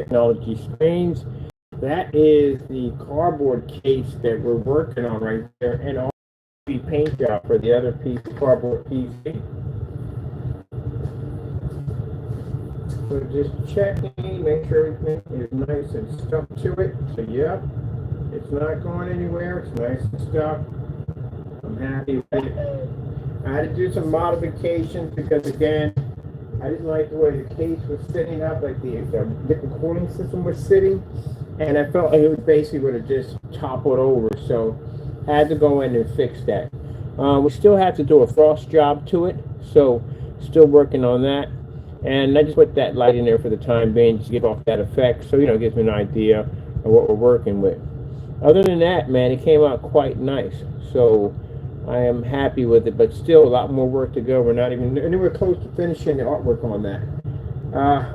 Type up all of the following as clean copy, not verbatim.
Technology screens. That is the cardboard case that we're working on right there, and also the paint job for the other piece, cardboard PC. So just checking, make sure everything is nice and stuck to it. So yeah, it's not going anywhere. It's nice and stuck. I'm happy with it. I had to do some modifications because again, I didn't like the way the case was sitting up, like the liquid cooling system was sitting, and I felt like it was basically would have just toppled over. So I had to go in and fix that. We still have to do a frost job to it, so still working on that. And I just put that light in there for the time being, just to give off that effect, so it gives me an idea of what we're working with. Other than that, man, it came out quite nice. So I am happy with it, but still a lot more work to go. We're not even anywhere close to finishing the artwork on that.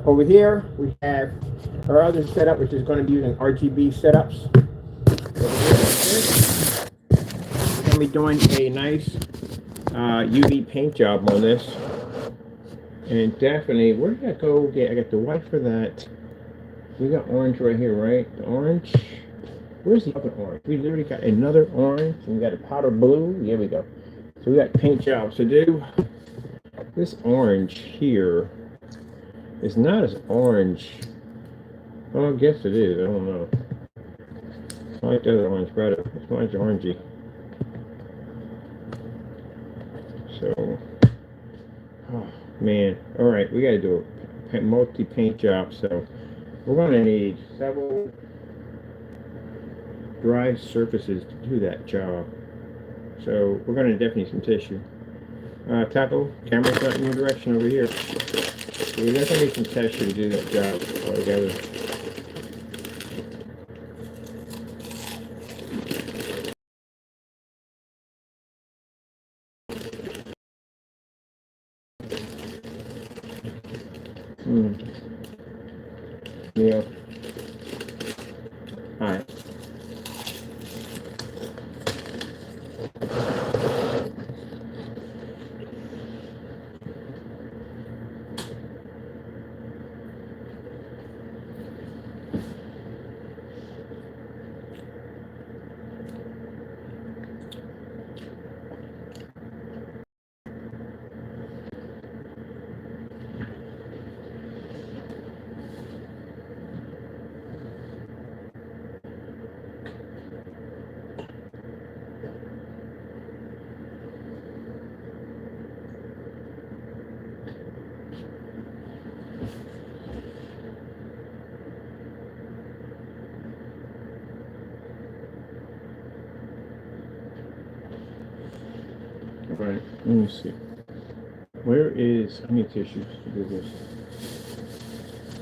Over here, we have our other setup, which is going to be using RGB setups. We're going to be doing a nice UV paint job on this. And definitely, where did I go get? I got the white for that. We got orange right here, right? The orange. Where's the other orange? We literally got another orange, and we got a powder blue. Here we go. So we got paint jobs to do. This orange here is not as orange. Well, I guess it is. I don't know. I like the other orange better. This one's orangey. So, oh man. All right, we got to do a multi-paint job. So we're going to need several dry surfaces to do that job. So we're going to definitely need some tissue. Taco, camera's not in your direction over here. So we definitely need some tissue to do that job altogether. Yeah. All right. Right, let me see. Where is, how many tissues to do this?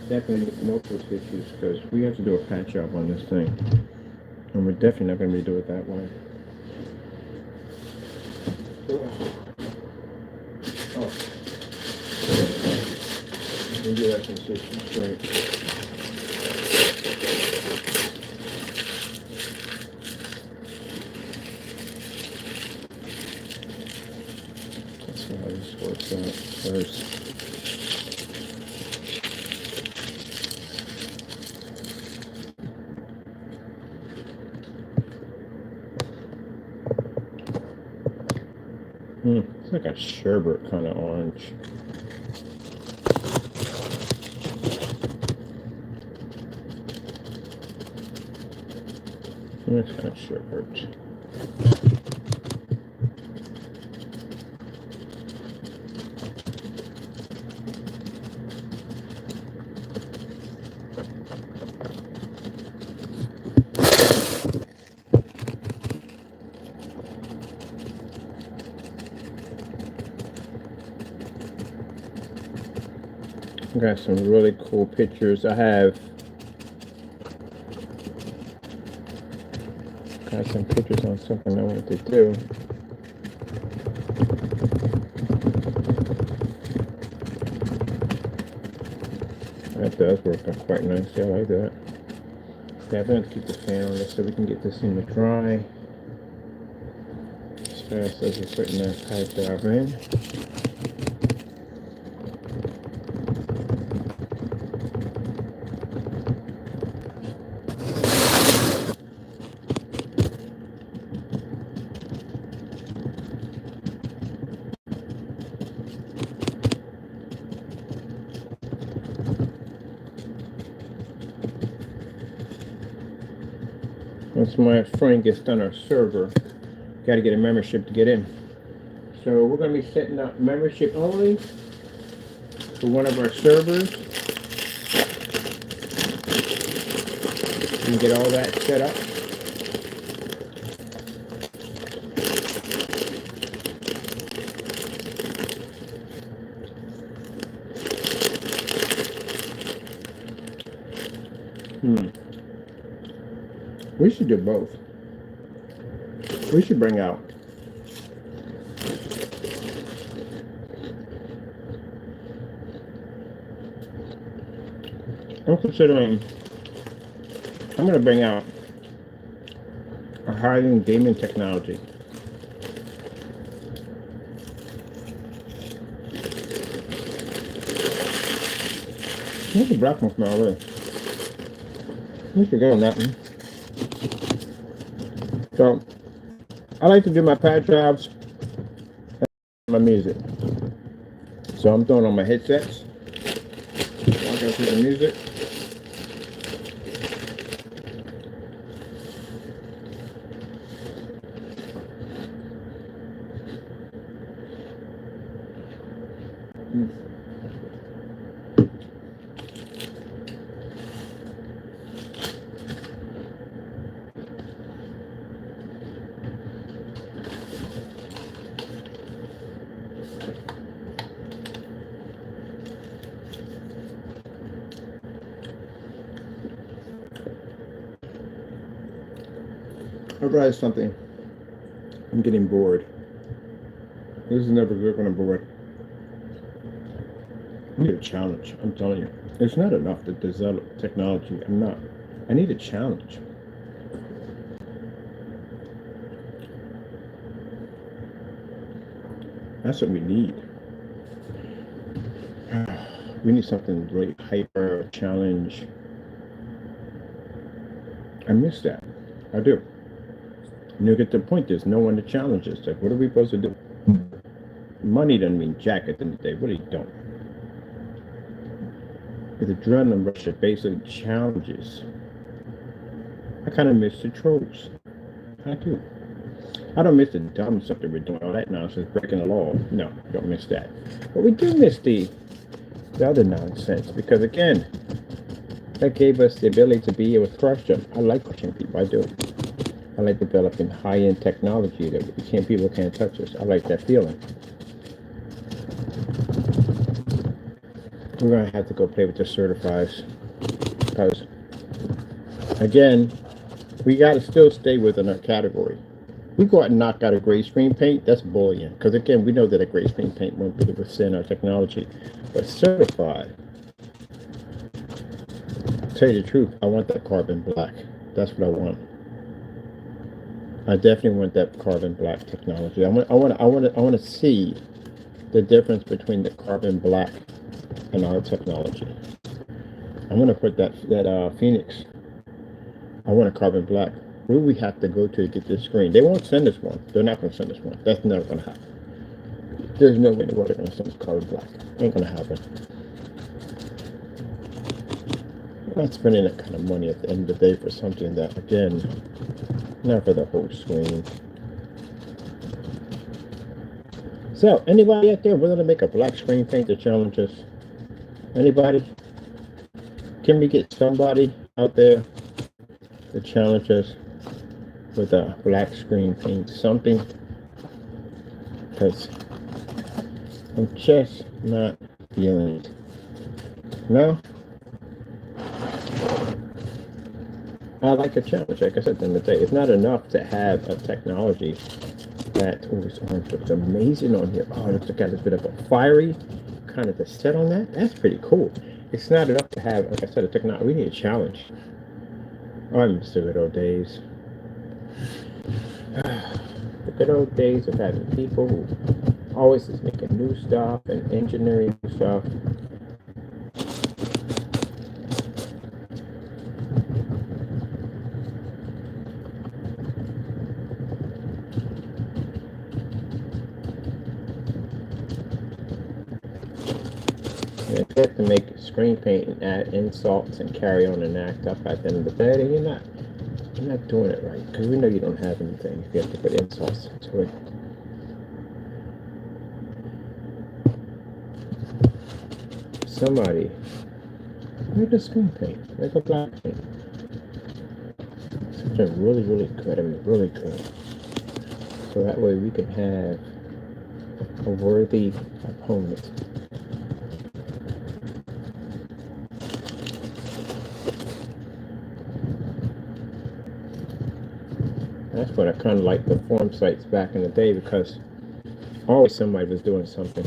Definitely multiple tissues because we have to do a patch job on this thing. And we're definitely not going to be doing it that way. Oh. Let me do that consistency straight. Works out first. It's like a sherbet kind of orange. It's kind of sherbet. Got some really cool pictures. I have got some pictures on something I want to do. That does work out quite nicely. I like that. Yeah, I'm going to keep the fan on this so we can get this in the dry as fast as we're putting that pipe job in. Once my friend gets done our server, got to get a membership to get in. So we're going to be setting up membership only for one of our servers and get all that set up. We should do both. We should bring out I'm going to bring out a high-end gaming technology. Where's the black one from already? We should go on that one. So, I like to do my pad jobs and my music. So I'm throwing on my headsets. I'll go through the music. I'll try something. I'm getting bored. This is never good when I'm bored. I need a challenge. I'm telling you. It's not enough to develop technology. I need a challenge. That's what we need. We need something really hyper, challenge. I miss that. I do. And you get the point, there's no one to challenge us. Like, what are we supposed to do? Money doesn't mean jack at the end of the day. Really don't. The adrenaline rush that basically challenges. I kind of miss the trolls. I do. I don't miss the dumb stuff that we're doing, all that nonsense, breaking the law. No, don't miss that. But we do miss the other nonsense, because again, that gave us the ability to be able to crush them. I like crushing people. I do. I like developing high-end technology that people can't touch us. I like that feeling. We're going to have to go play with the certifies, because, again, we got to still stay within our category. We go out and knock out a gray screen paint, that's bullying. Because, again, we know that a gray screen paint won't be within our technology. But certified, to tell you the truth, I want that carbon black. That's what I want. I definitely want that carbon black technology. I want to see the difference between the carbon black and our technology. I'm going to put that Phoenix. I want a carbon black. Where do we have to go to get this screen? They won't send us one. They're not going to send us one. That's never going to happen. There's no way in the world they're going to send us carbon black. Ain't going to happen. I'm not spending that kind of money at the end of the day for something that, again, not for the whole screen. So, anybody out there willing to make a black screen paint to challenge us? Anybody? Can we get somebody out there to challenge us with a black screen paint? Something? Because I'm just not feeling it. No? I like a challenge. Like I said, at the end of the day, it's not enough to have a technology that this orange looks amazing on here. Oh, it looks like it's got a bit of a fiery kind of a set on that. That's pretty cool. It's not enough to have, like I said, a technology. We need a challenge. Oh, I miss the good old days. The good old days of having people who always is making new stuff and engineering new stuff. To make screen paint and add insults and carry on and act up at the end of the day, then you're not. You're not doing it right, because we know you don't have anything. You have to put insults into it. Somebody, make a screen paint, make a black paint. Something really, really good, really good. So that way we can have a worthy opponent. That's what I kind of like the forum sites back in the day, because always somebody was doing something.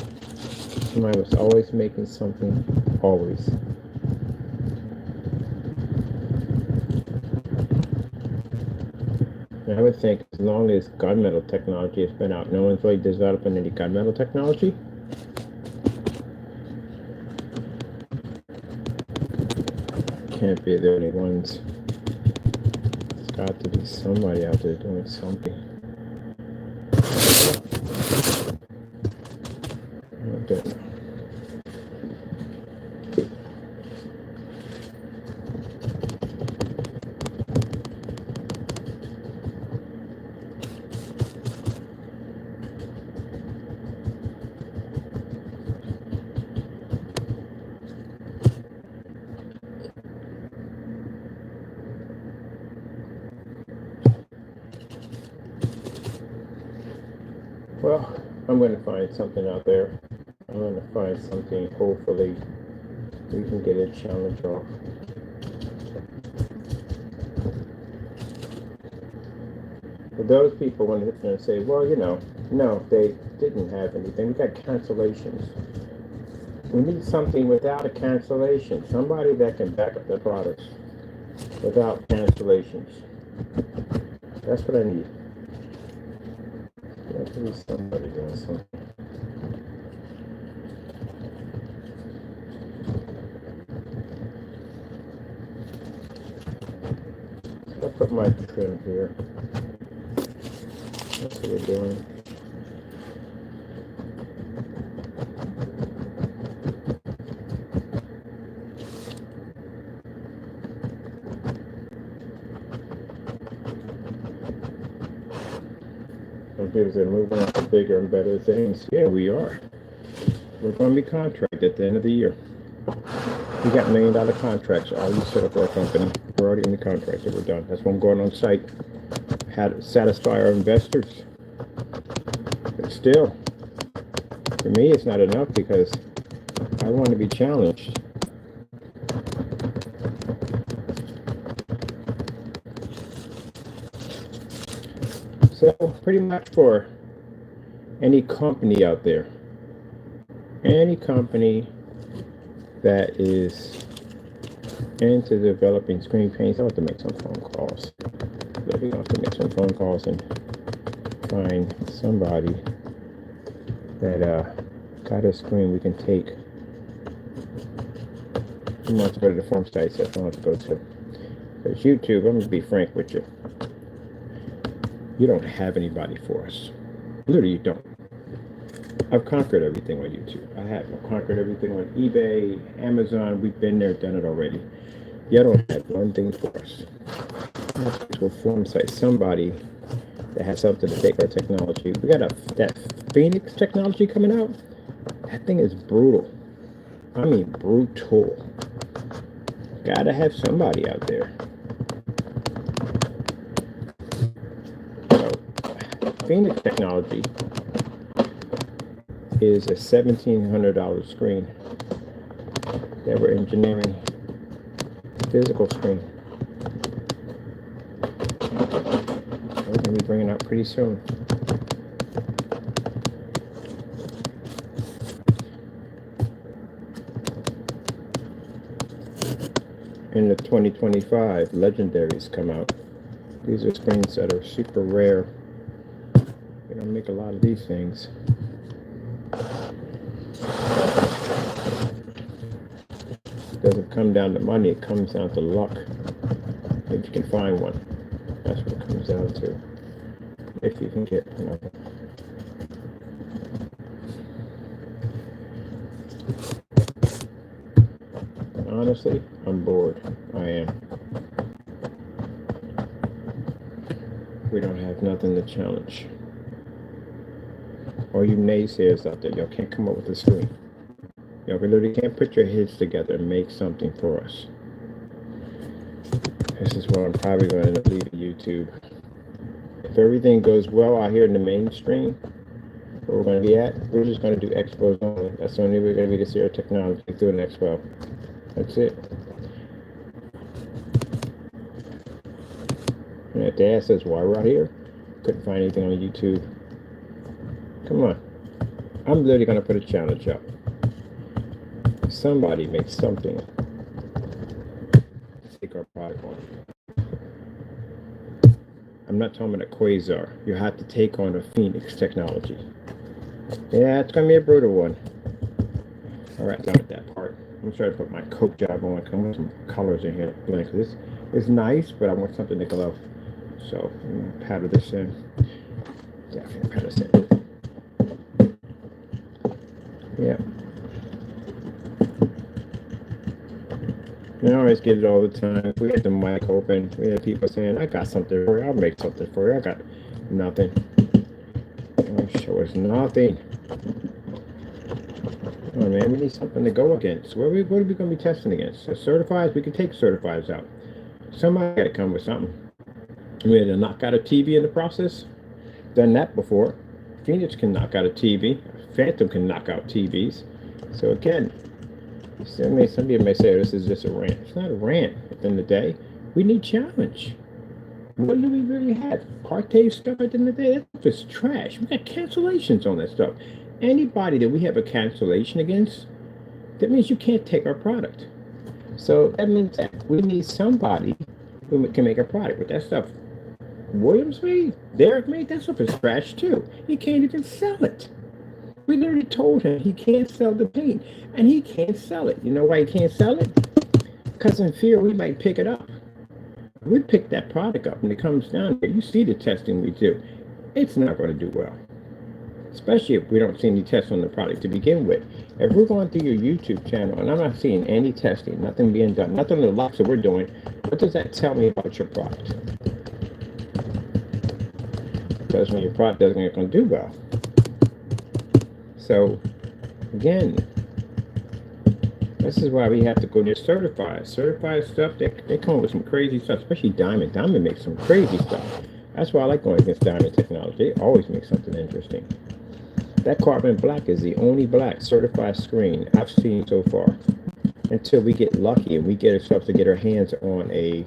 Somebody was always making something, always. And I would think as long as gunmetal technology has been out, no one's really developing any gunmetal technology. Can't be the only ones. There's got to be somebody out there doing something. I don't know. Well, I'm going to find something out there. I'm going to find something, hopefully we can get a challenge off. But those people want to hit there and say, well, no, they didn't have anything. We got cancellations. We need something without a cancellation. Somebody that can back up their products without cancellations. That's what I need. There has to be somebody doing something. I'll put my trim here. That's what we're doing. Some people say moving on to bigger and better things. Yeah, we are. We're going to be contracted at the end of the year. We got $1 million contracts. All you set up our company. We're already in the contract, so we're done. That's why I'm going on site. How to satisfy our investors. But still, for me, it's not enough, because I want to be challenged. So pretty much for any company out there, any company that is into developing screen paints, I have to make some phone calls. We're going to make some phone calls and find somebody that got a screen we can take. Who wants to go to the forum sites that I want to go to? Because YouTube, I'm going to be frank with you. You don't have anybody for us. Literally, you don't. I've conquered everything on YouTube. I've conquered everything on eBay, Amazon. We've been there, done it already. You don't have one thing for us. Let's go to a forum site. Somebody that has something to take our technology. We got that Phoenix technology coming out. That thing is brutal. I mean, brutal. Gotta have somebody out there. Phoenix technology is a $1,700 screen that we're engineering. Physical screen. We're going to be bringing out pretty soon. In the 2025, legendaries come out. These are screens that are super rare. We don't make a lot of these things. It doesn't come down to money, it comes down to luck. If you can find one. That's what it comes down to. If you can get one. Honestly, I'm bored. I am. We don't have nothing to challenge. All you naysayers out there, y'all can't come up with a screen. Y'all literally can't put your heads together and make something for us. This is what I'm probably going to leave YouTube. If everything goes well out here in the mainstream, where we're going to be at, we're just going to do expos only. That's the only way we're going to be to see our technology through an expo. That's it. And if they ask us why we're out here, couldn't find anything on YouTube. Come on. I'm literally going to put a challenge up. Somebody make something. Take our product on. I'm not talking about a quasar. You have to take on a Phoenix technology. Yeah, it's going to be a brutal one. All right, done with that part. I'm going to try to put my coat job on. I want some colors in here. This is nice, but I want something to glow. So I'm going to powder this in. Definitely powder this in. Yeah. I always get it all the time. We had the mic open. We had people saying, I got something for you. I'll make something for you. I got nothing. Oh, show us nothing. Oh, man, we need something to go against. What are we going to be testing against? So certifieds, we can take certifieds out. Somebody got to come with something. We had to knock out a TV in the process. Done that before. Phoenix can knock out a TV. Phantom can knock out TVs. So again, some people may say, oh, this is just a rant. It's not a rant. At the end of the day, we need challenge. What do we really have? Partay stuff at the end of the day? That's just trash. We got cancellations on that stuff. Anybody that we have a cancellation against, that means you can't take our product. So that means that we need somebody who can make a product with that stuff. Williams made, Derek made, that stuff is trash too. He can't even sell it. We literally told him he can't sell the paint, and he can't sell it. You know why he can't sell it? Because in fear we might pick it up. We pick that product up, and it comes down here. You see the testing we do. It's not going to do well. Especially if we don't see any tests on the product to begin with. If we're going through your YouTube channel, and I'm not seeing any testing, nothing being done, nothing on the lots that we're doing, what does that tell me about your product? Because when your product doesn't going to do well. So, again, this is why we have to go near certified. Certified stuff, they come up with some crazy stuff, especially Diamond. Diamond makes some crazy stuff. That's why I like going against Diamond Technology. They always make something interesting. That carbon black is the only black certified screen I've seen so far. Until we get lucky and we get ourselves to get our hands on a,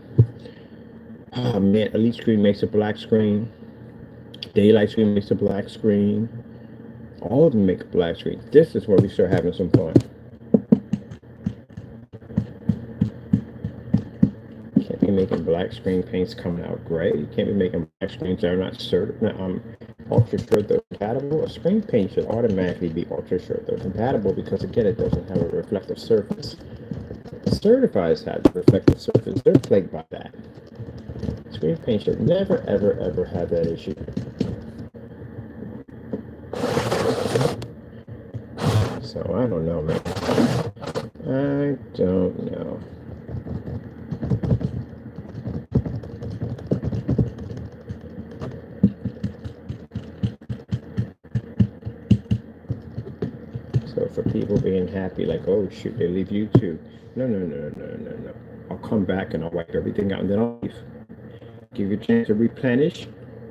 oh man, Elite Screen makes a black screen. Daylight Screen makes a black screen. All of them make a black screen. This is where we start having some fun. Can't be making black screen paints coming out gray. You can't be making black screens that are not ultra short compatible. A screen paint should automatically be ultra short compatible because again, it doesn't have a reflective surface. Certifieds have a reflective surface. They're plagued by that. Screen paint should never, ever, ever have that issue. So I don't know, man. I don't know. So for people being happy, like, oh shoot, they leave YouTube. No. I'll come back and I'll wipe everything out and then I'll leave. Give you a chance to replenish,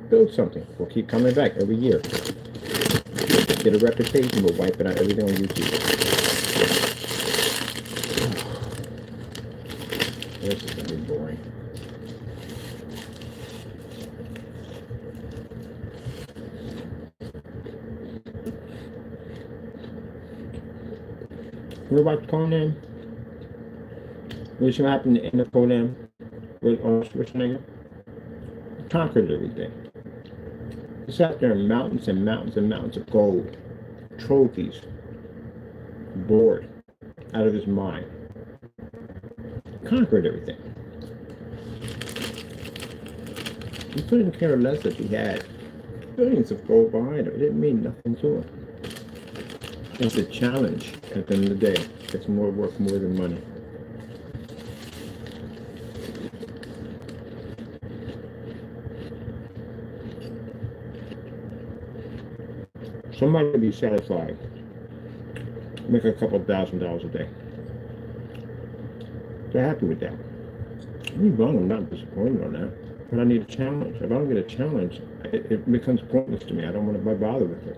build something. We'll keep coming back every year. Get a reputation, we'll wipe it out everything on YouTube. This is going to be boring. You know about Conan? What's going to happen in the Conan? With Schwarzenegger? Conquered everything. He sat there in mountains and mountains and mountains of gold, trophies, bored out of his mind. Conquered everything. He couldn't care less if he had billions of gold behind him. It didn't mean nothing to him. It's a challenge at the end of the day. It's more worth more than money. Somebody would be satisfied. Make a couple $1,000 a day. They're happy with that. I'm wrong, I'm not disappointed on that. But I need a challenge. If I don't get a challenge, it becomes pointless to me. I don't want to bother with it.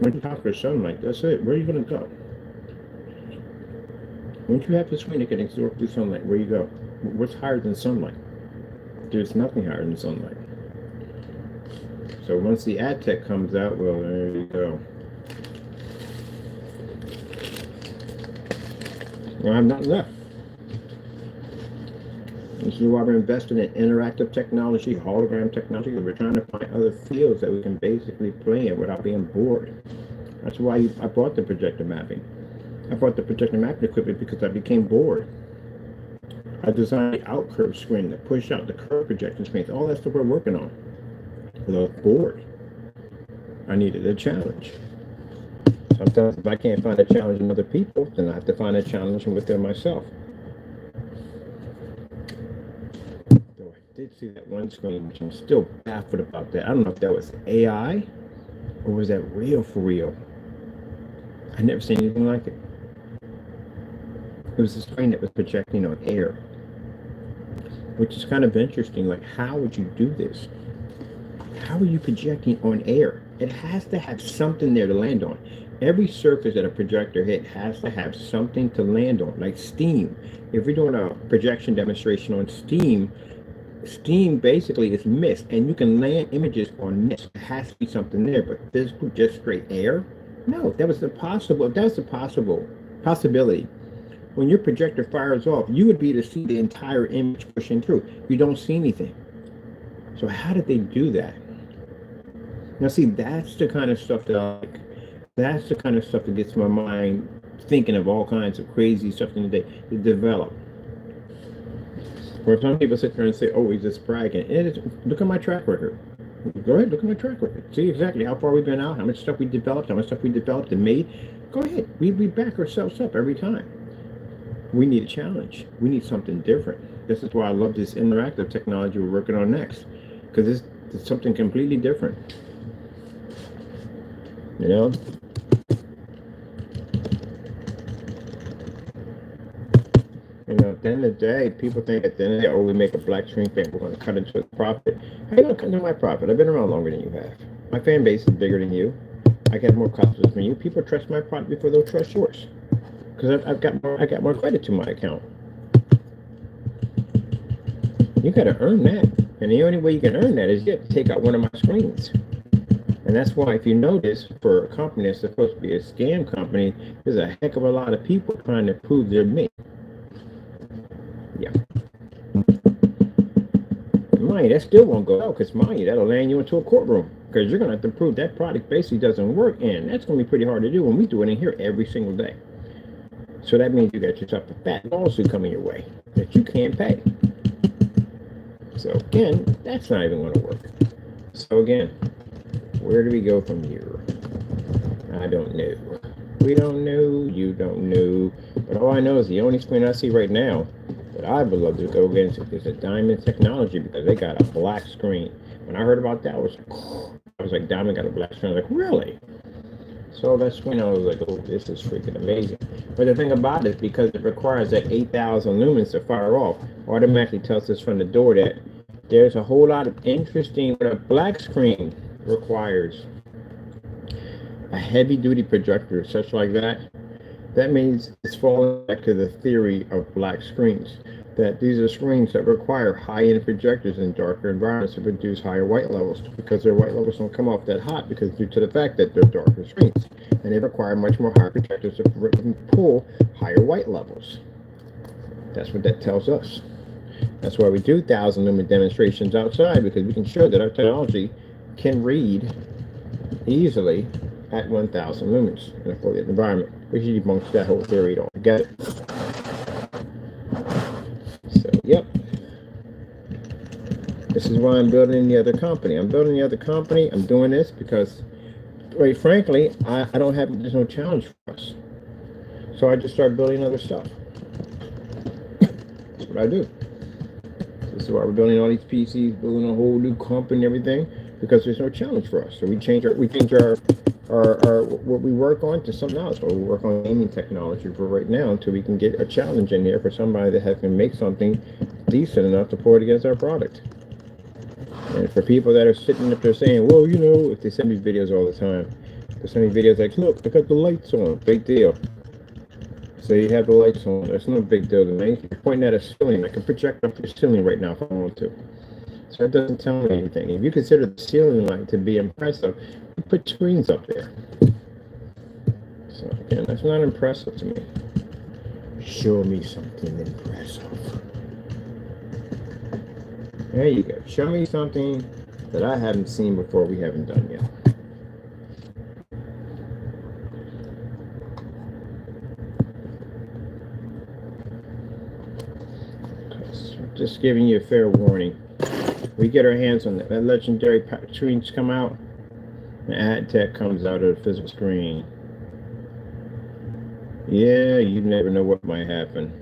When you talk to sunlight, that's it. Where are you going to go? Once you have the screen that can absorb through sunlight, where you go? What's higher than sunlight? There's nothing higher than sunlight. So once the ad tech comes out, well, there you go. I have nothing left. This is why we're investing in interactive technology, hologram technology, and we're trying to find other fields that we can basically play in without being bored. That's why I bought the projector mapping. I bought the projector mapping equipment because I became bored. I designed the out curve screen that pushed out the curve projection screens. All that stuff we're working on. Because I was bored. I needed a challenge. Sometimes if I can't find a challenge in other people, then I have to find a challenge within myself. Though I did see that one screen, which I'm still baffled about that. I don't know if that was AI or was that real for real. I never seen anything like it. It was a screen that was projecting on air, which is kind of interesting. Like, how would you do this? How are you projecting on air? It has to have something there to land on. Every surface that a projector hit has to have something to land on, like steam. If we're doing a projection demonstration on steam, steam basically is mist, and you can land images on mist. There has to be something there, but physical, just straight air? No, that was impossible. That was a possibility. When your projector fires off, you would be able to see the entire image pushing through. You don't see anything. So how did they do that? Now, see, that's the kind of stuff that I like. That's the kind of stuff that gets my mind thinking of all kinds of crazy stuff in the day to develop. Where some people sit there and say, oh, he's just bragging. Look at my track record. Go ahead, look at my track record. See exactly how far we've been out, how much stuff we developed, and made. Go ahead. We back ourselves up every time. We need a challenge. We need something different. This is why I love this interactive technology we're working on next. Because it's something completely different. You know? You know, at the end of the day, people think at the end of the day, oh, we make a black screen fan, we're going to cut into a profit. How are you going to cut into my profit? I've been around longer than you have. My fan base is bigger than you. I get more customers than you. People trust my product before they'll trust yours. Because I got more credit to my account. You got to earn that. And the only way you can earn that is you have to take out one of my screens. And that's why, if you notice, for a company that's supposed to be a scam company, there's a heck of a lot of people trying to prove they're me. Yeah. Mind you, that still won't go out, because mind you, that'll land you into a courtroom. Because you're going to have to prove that product basically doesn't work, and that's going to be pretty hard to do when we do it in here every single day. So that means you got yourself a fat lawsuit coming your way that you can't pay. So again, that's not even going to work. So again, where do we go from here? I don't know. We don't know. You don't know. But all I know is the only screen I see right now that I would love to go against is a Diamond Technology, because they got a black screen. When I heard about that, I was like, Diamond got a black screen. I was like, really? So that screen, I was like, oh, this is freaking amazing. But the thing about it, because it requires that 8,000 lumens to fire off, automatically tells us from the door that there's a whole lot of interesting, but a black screen requires a heavy-duty projector, such like that. That means it's falling back to the theory of black screens, that these are screens that require high-end projectors in darker environments to produce higher white levels, because their white levels don't come off that hot, because due to the fact that they're darker screens, and they require much more higher projectors to pull higher white levels. That's what that tells us. That's why we do 1,000 lumen demonstrations outside, because we can show that our technology can read easily at 1,000 lumens in a fully lit environment, which debunks that whole theory altogether. So, yep. This is why I'm building the other company. I'm building the other company. I'm doing this because, quite frankly, there's no challenge for us. So I just start building other stuff. That's what I do. This is why we're building all these PCs, building a whole new company and everything. because there's no challenge for us. So we change our what we work on to something else. Or we work on gaming technology for right now until we can get a challenge in here for somebody that can make something decent enough to pour it against our product. And for people that are sitting up there saying, well, if they send me videos all the time, they send me videos like, look, I got the lights on, big deal. So you have the lights on. That's no big deal to me. You're pointing at a ceiling. I can project off the ceiling right now if I want to. So it doesn't tell me anything. If you consider the ceiling light to be impressive, you put screens up there. So again, that's not impressive to me. Show me something impressive. There you go. Show me something that I haven't seen before, we haven't done yet. Just giving you a fair warning. We get our hands on that legendary screens come out, and ad tech comes out of the physical screen. Yeah, you never know what might happen.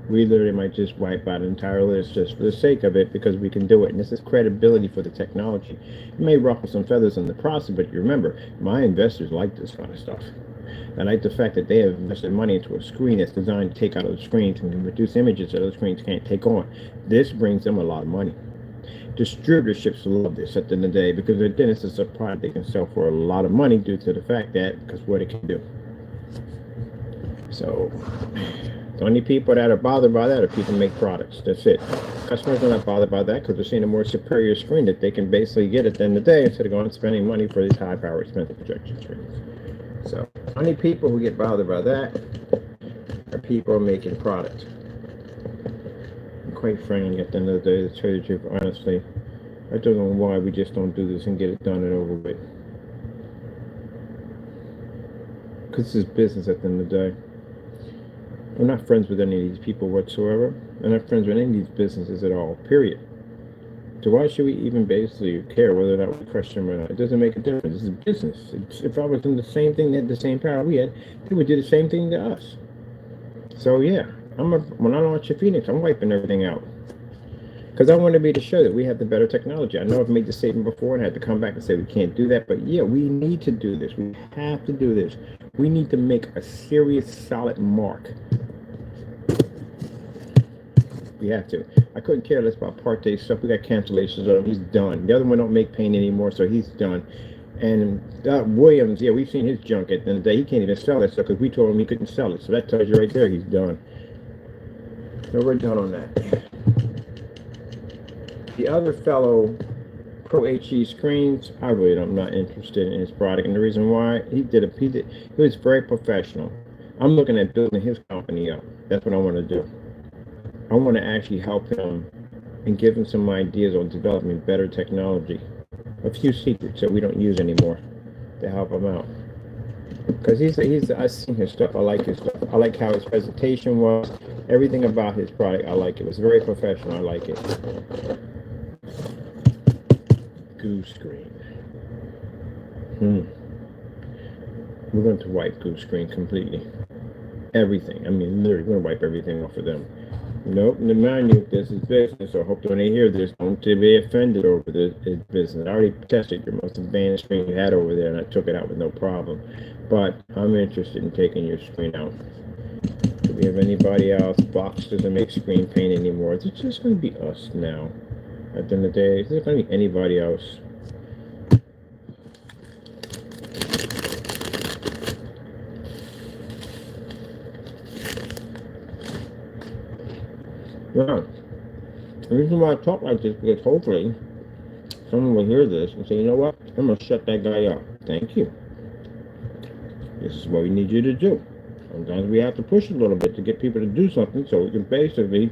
We literally might just wipe out an entire list just for the sake of it because we can do it. And this is credibility for the technology. It may ruffle some feathers in the process, but you remember, my investors like this kind of stuff. I like the fact that they have invested money into a screen that's designed to take out other screens and reduce images that other screens can't take on. This brings them a lot of money. Distributorships love this at the end of the day because then it's a product they can sell for a lot of money due to the fact that, because what it can do. So the only people that are bothered by that are people who make products. That's it. Customers are not bothered by that because they're seeing a more superior screen that they can basically get at the end of the day instead of going and spending money for these high power expensive projection screens. So only people who get bothered by that are people making product. And quite frankly, at the end of the day, to tell you the truth, honestly, I don't know why we just don't do this and get it done and over with. Because this is business at the end of the day. I'm not friends with any of these people whatsoever. I'm not friends with any of these businesses at all, period. So why should we even basically care whether or not we crush them or not? It doesn't make a difference. This is business. If I was doing the same thing, they had the same power we had, they would do the same thing to us. So yeah, when I launch a Phoenix, I'm wiping everything out. Because I want to be to show that we have the better technology. I know I've made the statement before and had to come back and say we can't do that, but yeah, we need to do this. We have to do this. We need to make a serious, solid mark. We have to. I couldn't care less about Part Day stuff. We got cancellations on him. He's done. The other one don't make paint anymore, so he's done. And Williams, yeah, we've seen his junk at the end of the day. He can't even sell that stuff because we told him he couldn't sell it. So that tells you right there he's done. So we're done on that. The other fellow, Pro HE Screens, I really am not interested in his product. And the reason why, he was very professional. I'm looking at building his company up. That's what I want to do. I want to actually help him and give him some ideas on developing better technology. A few secrets that we don't use anymore to help him out. Because I've seen his stuff. I like his stuff. I like how his presentation was. Everything about his product, I like it. It was very professional. I like it. Goose Screen. We're going to wipe Goose Screen completely. Everything. I mean, literally, we're going to wipe everything off of them. Nope, mind you, this is business, so I hope when they hear this, don't be offended over this business. I already tested your most advanced screen you had over there, and I took it out with no problem. But I'm interested in taking your screen out. Do we have anybody else? Box doesn't make screen paint anymore. It's just going to be us now. At the end of the day, is there going to be anybody else? Yeah. The reason why I talk like this is because hopefully someone will hear this and say, you know what? I'm going to shut that guy up. Thank you. This is what we need you to do. Sometimes we have to push a little bit to get people to do something so we can basically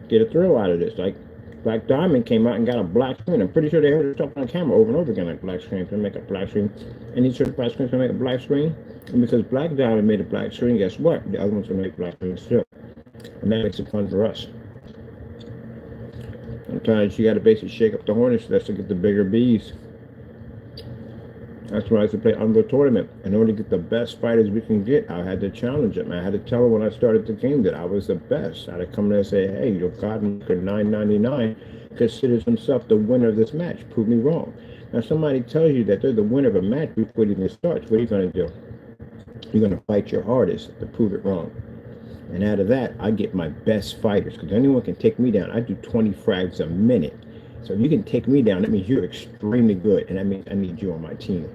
get a thrill out of this. Like Black Diamond came out and got a black screen. I'm pretty sure they heard it talk on camera over and over again, like black screen, can make a black screen. Any certified screen can make a black screen. And because Black Diamond made a black screen, guess what? The other ones can make black screens too. And that makes it fun for us. Sometimes you got to basically shake up the hornet's nest to get the bigger bees. That's why I used to play Unreal Tournament. In order to get the best fighters we can get, I had to challenge them. I had to tell them when I started the game that I was the best. I had to come there and say, hey, your God Maker 999 considers himself the winner of this match. Prove me wrong. Now, somebody tells you that they're the winner of a match before it even starts. What are you going to do? You're going to fight your hardest to prove it wrong. And out of that, I get my best fighters, because anyone can take me down. I do 20 frags a minute. So if you can take me down, that means you're extremely good, and that means I need you on my team.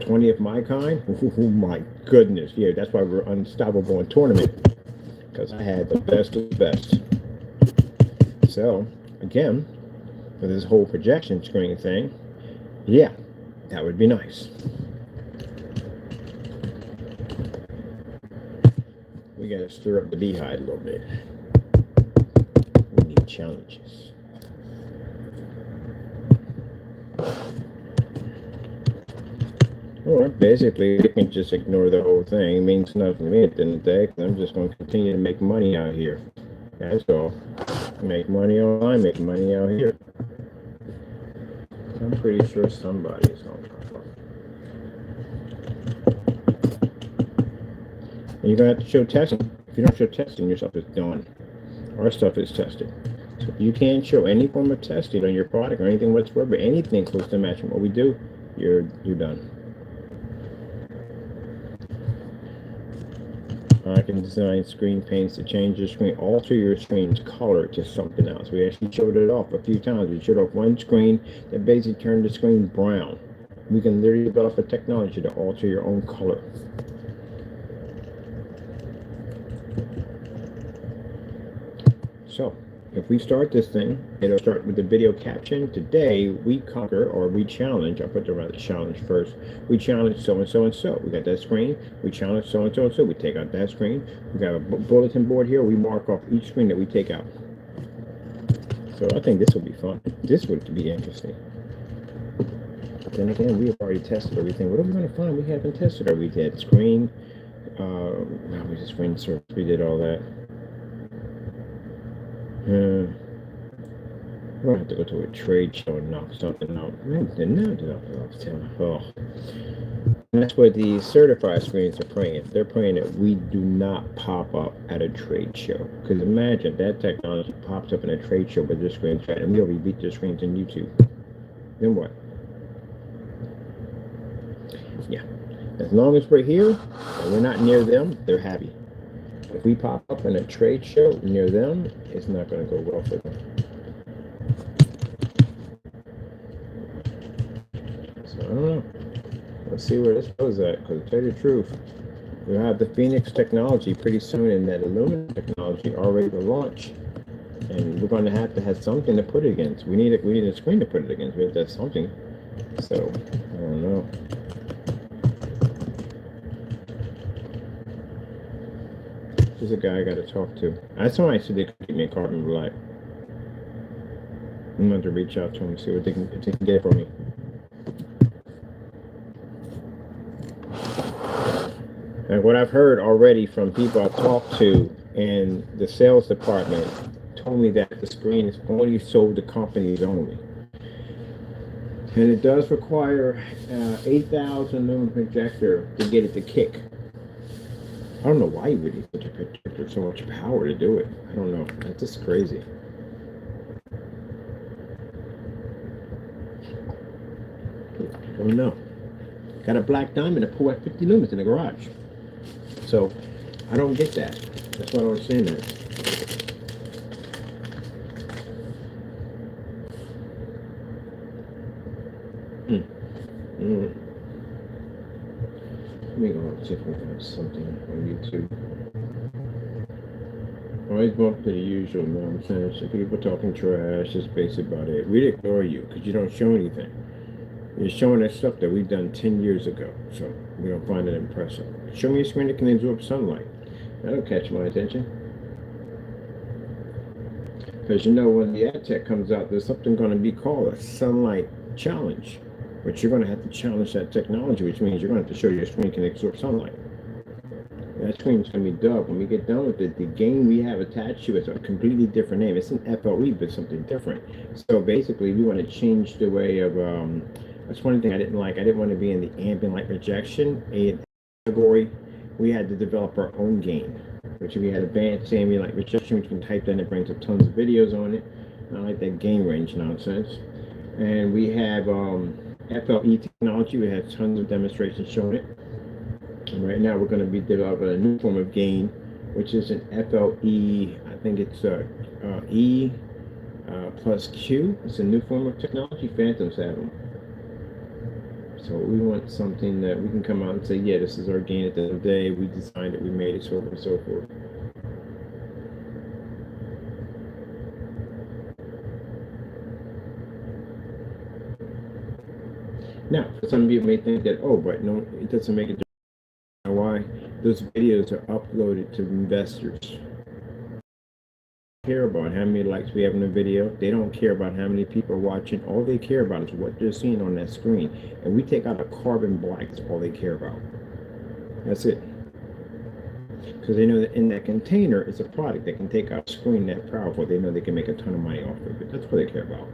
20 of my kind? Oh my goodness. Yeah, that's why we're unstoppable in tournament, because I had the best of the best. So, again, for this whole projection screen thing, yeah, that would be nice. We gotta stir up the beehive a little bit. We need challenges. Or basically, you can just ignore the whole thing. It means nothing to me at the end of the day. I'm just going to continue to make money out here. That's all. Make money online, make money out here. I'm pretty sure somebody's going to pop up. And you're going to have to show testing. If you don't show testing, your stuff is done. Our stuff is tested. So if you can't show any form of testing on your product or anything whatsoever, anything close to matching what we do, you're done. I can design screen paints to change your screen, alter your screen's color to something else. We actually showed it off a few times. We showed off one screen that basically turned the screen brown. We can literally develop a technology to alter your own color. So, if we start this thing, it'll start with the video caption. Today, we conquer, or we challenge, I'll put the challenge first. We challenge so-and-so and so. We got that screen. We challenge so-and-so and so. We take out that screen. We got a bulletin board here. We mark off each screen that we take out. So I think this will be fun. This would be interesting. But then again, we have already tested everything. What are we going to find? We haven't tested everything. We did screen. We just screen search. We did all that. We're gonna have to go to a trade show and knock something out. Oh. And that's what the certified screens are praying. They're praying that we do not pop up at a trade show. Because imagine that technology pops up in a trade show with their screens right, and we already beat their screens in YouTube. Then what? Yeah. As long as we're here and we're not near them, they're happy. If we pop up in a trade show near them, it's not going to go well for them. So I don't know. Let's see where this goes at. Because to tell you the truth, we'll have the Phoenix technology pretty soon, and that Illumina technology already to launch. And we're going to have something to put it against. We need a screen to put it against. We have to have something. So I don't know. There's a guy I got to talk to. I saw somebody said they could get me a carbon black. I'm going to reach out to him and see what they can get for me. And what I've heard already from people I've talked to in the sales department told me that the screen is only sold to companies only. And it does require 8,000 lumen projector to get it to kick. I don't know why you would need such a projector, so much power to do it. I don't know. That's just crazy. I don't know. Got a black diamond to pull at 50 lumens in the garage. So, I don't get that. That's what I was saying there. Let me go and see if we can have something on YouTube. Always bump to the usual nonsense. If people talking trash, just base about it. We'd ignore you because you don't show anything. You're showing us stuff that we've done 10 years ago, so we don't find it impressive. Show me a screen that can absorb sunlight. That'll catch my attention. Because you know when the ad tech comes out, there's something going to be called a sunlight challenge. But you're going to have to challenge that technology, which means you're going to have to show your screen can absorb sunlight. That screen's going to be dubbed. When we get done with it, the game we have attached to it is a completely different name. It's an FLE, but something different. So basically, we want to change the way of, that's one thing I didn't like. I didn't want to be in the ambient light projection category. We had to develop our own game, which we had advanced ambient light projection, which you can type in, it brings up tons of videos on it. I like that game range nonsense. And we have FLE technology. We have tons of demonstrations showing it. And right now we're going to be developing a new form of gain, which is an FLE. I think it's E plus Q. It's a new form of technology. Phantoms have them. So we want something that we can come out and say, yeah, this is our gain at the end of the day. We designed it, we made it, so on and so forth. Now, some people may think that, oh, but no, it doesn't make a difference. Why? Those videos are uploaded to investors. Care about how many likes we have in the video. They don't care about how many people are watching. All they care about is what they're seeing on that screen. And we take out a carbon black. That's all they care about. That's it. Because they know that in that container is a product that can take out a screen that powerful. They know they can make a ton of money off of it. That's what they care about.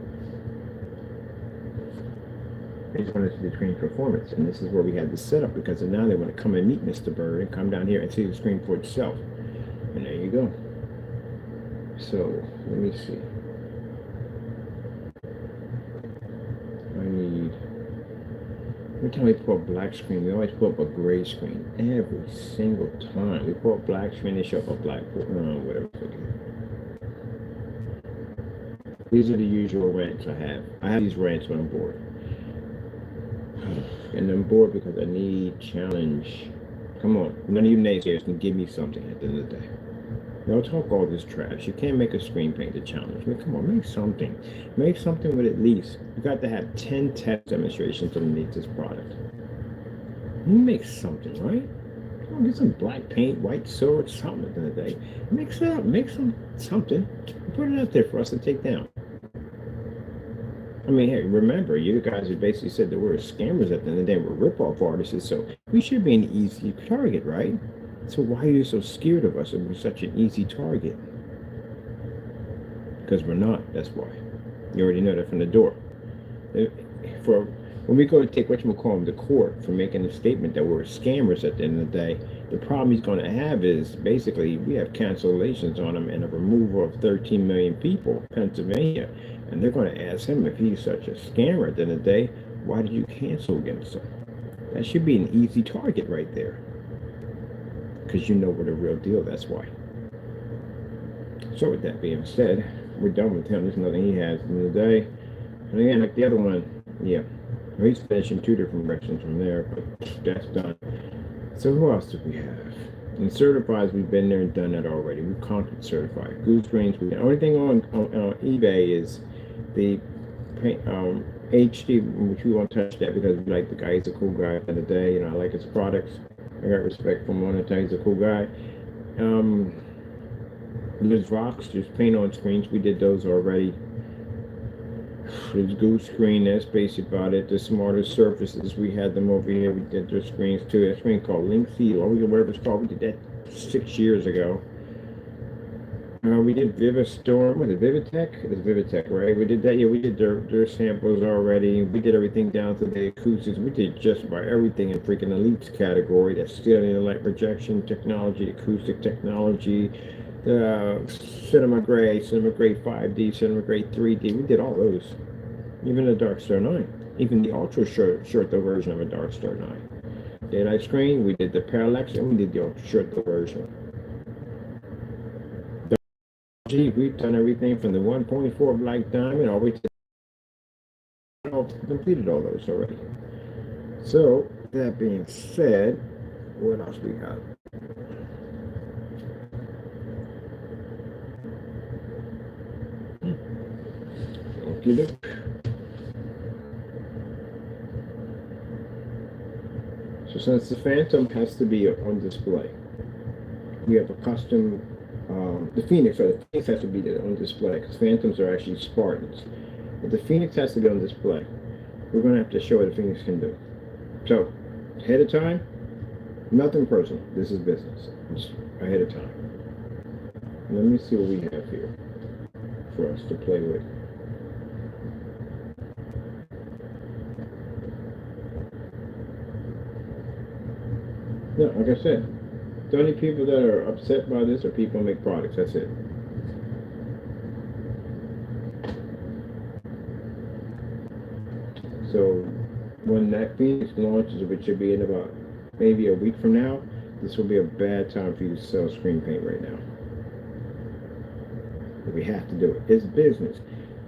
They just want it to be screen performance. And this is where we had this set up, because now they want to come and meet Mr. Bird and come down here and see the screen for itself. And there you go. So let me see. Every time we pull up black screen, we always pull up a gray screen. Every single time we pull up black screen, they show up a black, whatever. These are the usual rants I have. I have these rants when I'm bored. And I'm bored because I need challenge. Come on, none of you naysayers can give me something at the end of the day. Don't talk all this trash. You can't make a screen painter challenge. I mean, come on, make something. Make something with at least, you got to have 10 test demonstrations underneath this product. You make something, right? Come on, get some black paint, white sword, something at the end of the day. Mix it up, make something. Put it out there for us to take down. I mean, hey, remember, you guys have basically said that we're scammers at the end of the day. We're rip-off artists, so we should be an easy target, right? So why are you so scared of us if we're such an easy target? Because we're not, that's why. You already know that from the door. For when we go to take whatchamacallit to court for making a statement that we're scammers at the end of the day, the problem he's going to have is basically we have cancellations on him and a removal of 13 million people in Pennsylvania. And they're going to ask him if he's such a scammer at the end of the day, why did you cancel against him? That should be an easy target right there. Because you know we're the real deal, that's why. So with that being said, we're done with him. There's nothing he has in the day. And again, like the other one, yeah. He's finishing 2 different directions from there, but that's done. So who else do we have? In certifies, we've been there and done that already. We've conquered certified. Goose Greens, the only thing on eBay is the HD, which we won't touch that because we like the guy. He's a cool guy at the end of the day. You know, I like his products. I got respect for him. One of the times he's a cool guy. There's rocks, there's paint on screens. We did those already. There's Goose Screen, that's basically about it. The smarter surfaces, we had them over here. We did their screens too. That screen called Linksy, or whatever it's called. We did that 6 years ago. We did Vivistorm. Was it Vivitech? It's Vivitech, right? We did that. Yeah, we did their samples already. We did everything down to the acoustics. We did just about everything in freaking Elites category. That's steering light projection technology, acoustic technology, Cinema Gray 5D, Cinema Gray 3D. We did all those. Even the Dark Star 9. Even the ultra short version of a Dark Star 9. Daylight screen, we did the parallax, and we did the ultra short version. We've done everything from the 1.4 Black Diamond all the way to completed all those already. So that being said, what else we got? Okay. So since the Phantom has to be on display, we have a custom. The Phoenix has to be on display because Phantoms are actually Spartans. But the Phoenix has to be on display. We're going to have to show what the Phoenix can do. So, ahead of time, nothing personal. This is business. Just ahead of time. Let me see what we have here for us to play with. No, like I said, the only people that are upset by this are people who make products. That's it. So when that Phoenix launches, which should be in about maybe a week from now, this will be a bad time for you to sell screen paint right now. But we have to do it. It's business.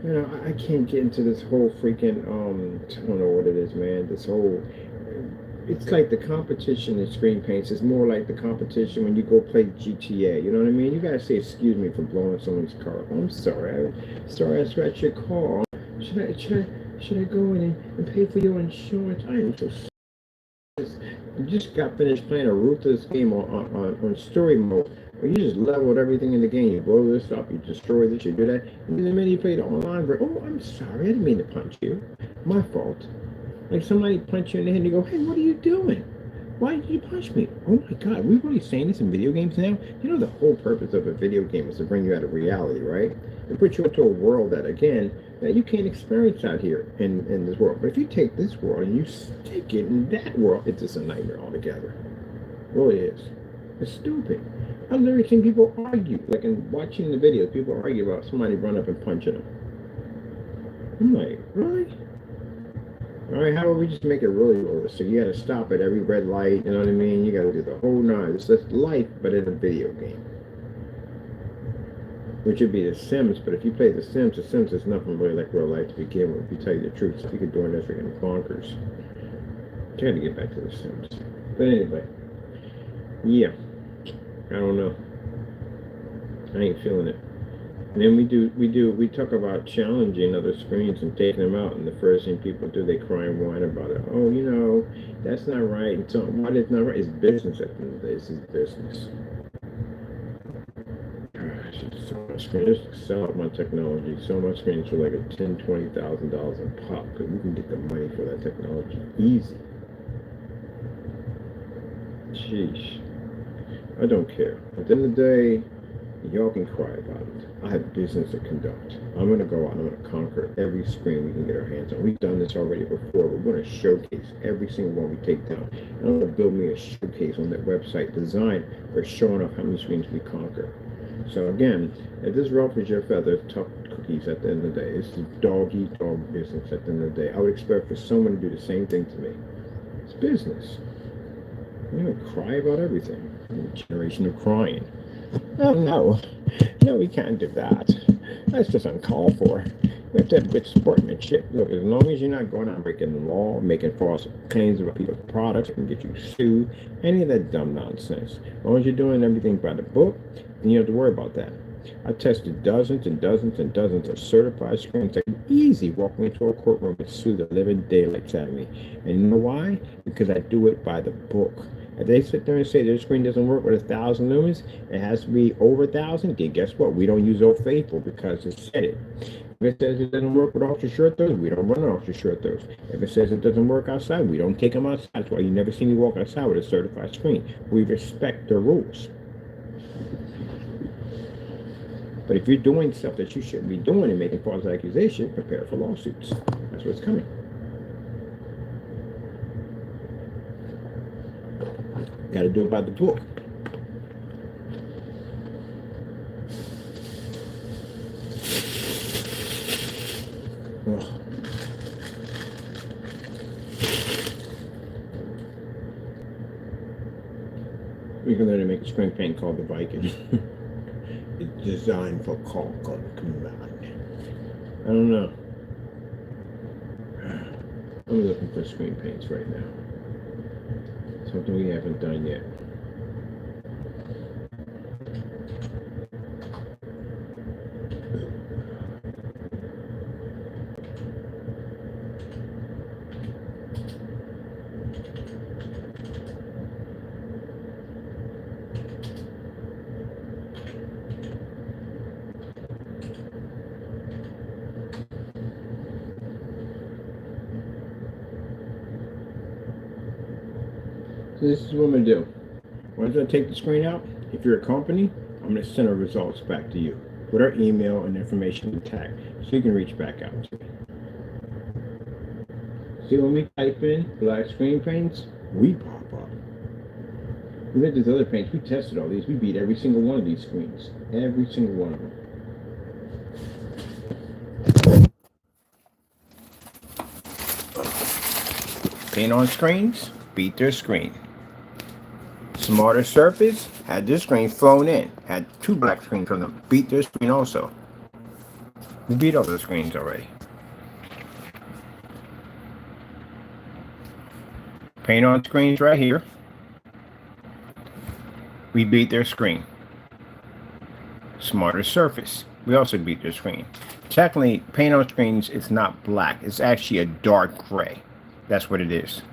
You know, I can't get into this whole freaking I don't know what it is, man. This whole, it's like the competition in screen paints is more like the competition when you go play GTA. You know what I mean? You gotta say excuse me for blowing someone's car up. I'm sorry. Sorry I scratched your car. Should I go in and pay for your insurance? I am so sorry. You just got finished playing a ruthless game on story mode where you just leveled everything in the game. You blow this up, you destroy this, you do that. And the minute you play the online version, oh, I'm sorry, I didn't mean to punch you. My fault. Like somebody punch you in the head and you go, hey, what are you doing? Why did you punch me? Oh my God, we're really saying this in video games now? You know the whole purpose of a video game is to bring you out of reality, right? And put you into a world that, again, that you can't experience out here in this world. But if you take this world and you stick it in that world, it's just a nightmare altogether. It really is. It's stupid. I've literally seen people argue, like in watching the videos, people argue about somebody run up and punching them. I'm like, really? All right, how about we just make it really realistic? You got to stop at every red light, you know what I mean? You got to do the whole nine. It's just life, but in a video game. Which would be The Sims, but if you play The Sims is nothing really like real life to begin with, if you tell you the truth. So if you could do this, we're getting bonkers. Trying to get back to The Sims. But anyway, yeah, I don't know. I ain't feeling it. And then we talk about challenging other screens and taking them out, and the first thing people do, they cry and whine about it. Oh, you know, that's not right. And so why that's not right? It's business at the end of the day. This is business. Gosh, it's so much screens. Just sell out my technology. So much screens for like a $10,000, $20,000 a pop, because we can get the money for that technology easy. Sheesh. I don't care. At the end of the day, y'all can cry about it. I have business to conduct. I'm going to go out and I'm going to conquer every screen we can get our hands on. We've done this already before. We're going to showcase every single one we take down. I'm going to build me a showcase on that website designed for showing off how many screens we conquer. So again, if this ruffles your feathers, tough cookies at the end of the day. This is dog-eat-dog business at the end of the day. I would expect for someone to do the same thing to me. It's business. I'm going to cry about everything. A generation of crying. Oh, no, we can't do that. That's just uncalled for. We have to have good sportsmanship. Look, as long as you're not going out breaking the law, making false claims about people's products, and get you sued, any of that dumb nonsense. As long as you're doing everything by the book, then you don't have to worry about that. I tested dozens and dozens and dozens of certified screens that can easily walk into a courtroom and sue the living daylights out of me. And you know why? Because I do it by the book. If they sit there and say their screen doesn't work with 1,000 lumens, it has to be over 1,000, then guess what? We don't use Old Faithful because it said it. If it says it doesn't work with ultra short throws, we don't run ultra short throws. If it says it doesn't work outside, we don't take them outside. That's why you never see me walk outside with a certified screen. We respect the rules. But if you're doing stuff that you shouldn't be doing and making false accusations, prepare for lawsuits. That's what's coming. Got to do it by the book. Ugh. We can learn to make a spray paint called the Viking. It's designed for caulk on command. I don't know. I'm looking for screen paints right now. Something we haven't done yet. So this is what I'm going to do. Once I take the screen out, if you're a company, I'm going to send our results back to you with our email and information intact so you can reach back out to me. See, when we type in black screen paints, we pop up. We did these other paints, we tested all these, we beat every single one of these screens. Every single one of them. Paint on screens, beat their screen. Smarter Surface had this screen flown in, had 2 black screens from them, beat their screen also. We beat all the screens already. Paint on screens right here. We beat their screen. Smarter Surface. We also beat their screen. Technically, paint on screens is not black. It's actually a dark gray. That's what it is.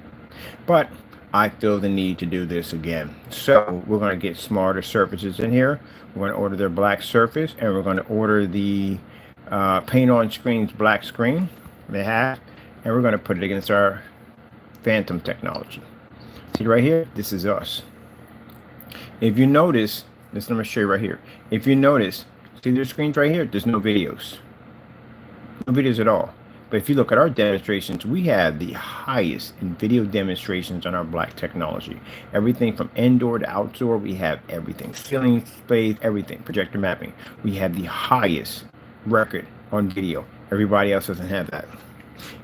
But I feel the need to do this again. So we're going to get Smarter Surfaces in here. We're going to order their black surface, and we're going to order the paint on screens black screen they have, and we're going to put it against our Phantom technology. See right here? This is us. If you notice, this I'm going to show you right here. If you notice, see their screens right here? There's no videos. No videos at all. But if you look at our demonstrations, we have the highest in video demonstrations on our black technology. Everything from indoor to outdoor, we have everything. Ceiling space, everything. Projector mapping. We have the highest record on video. Everybody else doesn't have that.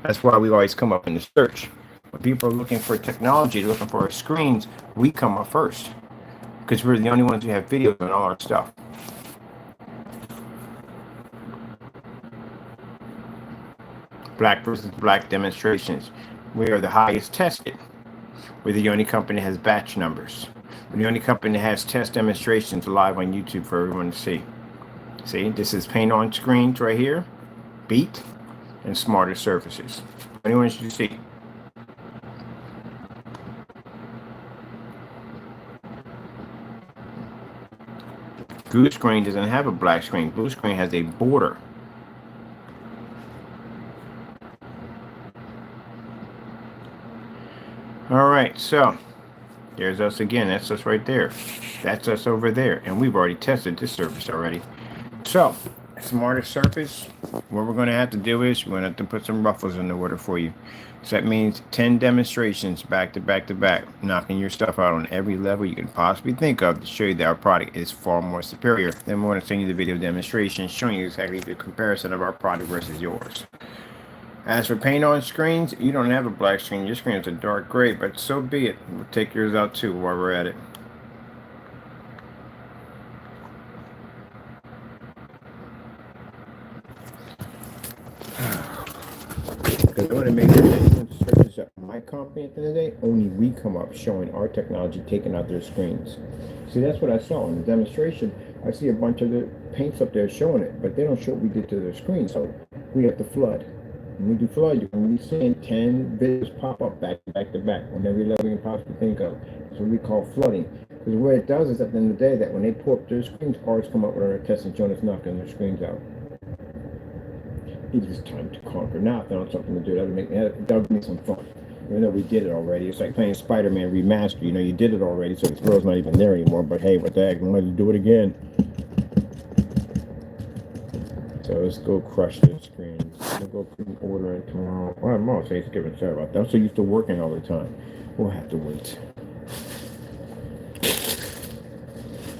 That's why we always come up in the search. When people are looking for technology, looking for our screens, we come up first. Because we're the only ones who have videos on all our stuff. Black versus black demonstrations. We are the highest tested. We're the only company that has batch numbers. We're the only company that has test demonstrations live on YouTube for everyone to see. See, this is paint on screens right here, beat, and Smarter Surfaces. Anyone should see. Blue screen doesn't have a black screen. Blue screen has a border. All right, so there's us again. That's us right there. That's us over there. And we've already tested this surface already. So, Smarter Surface, what we're going to have to do is we're going to have to put some ruffles in the water for you. So that means 10 demonstrations back to back to back, knocking your stuff out on every level you can possibly think of to show you that our product is far more superior. Then we're going to send you the video demonstration showing you exactly the comparison of our product versus yours. As for paint on screens, you don't have a black screen. Your screen is a dark gray, but so be it. We'll take yours out too while we're at it. Because I want to make sure that anyone searches up my company at the end of the day, only we come up showing our technology taking out their screens. See, that's what I saw in the demonstration. I see a bunch of the paints up there showing it, but they don't show what we did to their screen. So we have to flood. When we do flood, you can be seeing 10 videos pop up back to back to back on every level you can possibly think of. That's what we call flooding. Because what it does is at the end of the day, that when they pull up their screens, ours come up with our test and showing us knocking their screens out. It is time to conquer. Now, if they don't have something to do, that'll give me some fun. Even though we did it already. It's like playing Spider-Man Remastered. You know, you did it already, so the thrill's not even there anymore. But hey, what the heck, I'm going to do it again. So let's go crush this screen. We'll go put an order in tomorrow. Well, tomorrow's Thanksgiving. Sorry about that. I'm so used to working all the time. We'll have to wait.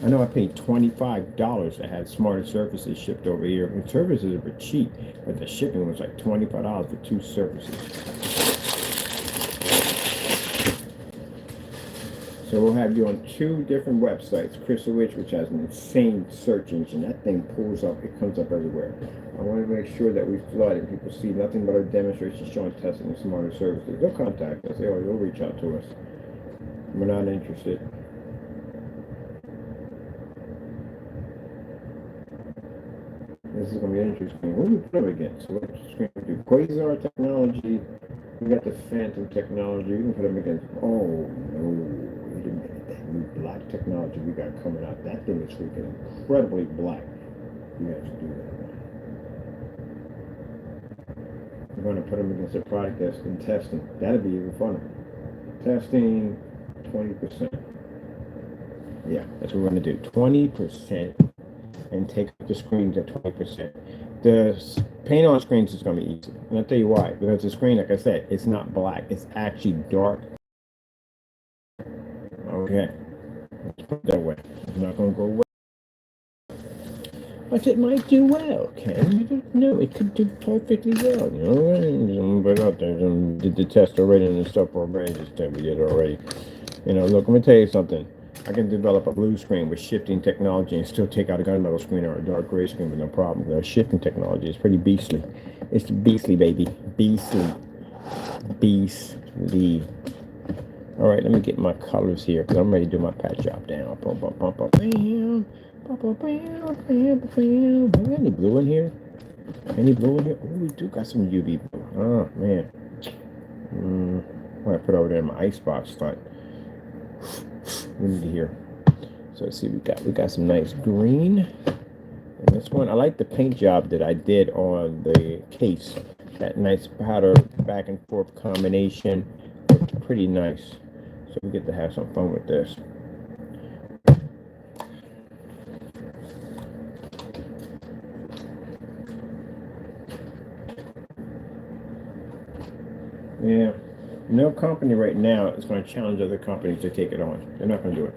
I know I paid $25 to have Smarter Surfaces shipped over here. And surfaces were cheap, but the shipping was like $25 for 2 surfaces. So we'll have you on 2 different websites. Crystal Witch, which has an insane search engine. That thing pulls up, it comes up everywhere. I want to make sure that we flood and people see nothing but our demonstrations showing testing and Smarter Surfaces. They'll contact us. They'll reach out to us. We're not interested. This is going to be interesting. What do we put them against? So what screen we do? Quasar technology. We got the Phantom technology. We can put them against. Oh no! Wait a minute. That new black technology we got coming out. That thing is freaking incredibly black. We have to do that. We're going to put them against a product that's been testing. That'll be even funner. Testing 20%. Yeah, that's what we're going to do. 20%. And take the screens at 20%. The paint on screens is going to be easy. And I'll tell you why. Because the screen, like I said, it's not black. It's actually dark. Okay. Let's put it that way. It's not going to go away. But it might do well, Ken. You don't know. It could do perfectly well. You know, but out there, did the test already and the stuff already. Just tell me it already. You know, look, let me tell you something. I can develop a blue screen with shifting technology and still take out a gunmetal screen or a dark gray screen with no problem. The shifting technology is pretty beastly. It's beastly, baby. Beastly. Beastly. All right, let me get my colors here because I'm ready to do my patch job down. Any blue in here? Any blue in here? Oh, we do got some UV blue. Oh, man. I'm going to put over there in my icebox. Start. We need to hear. So let's see, we got some nice green. And this one, I like the paint job that I did on the case. That nice powder back and forth combination. It's pretty nice. So we get to have some fun with this. Yeah. No company right now is going to challenge other companies to take it on. They're not going to do it.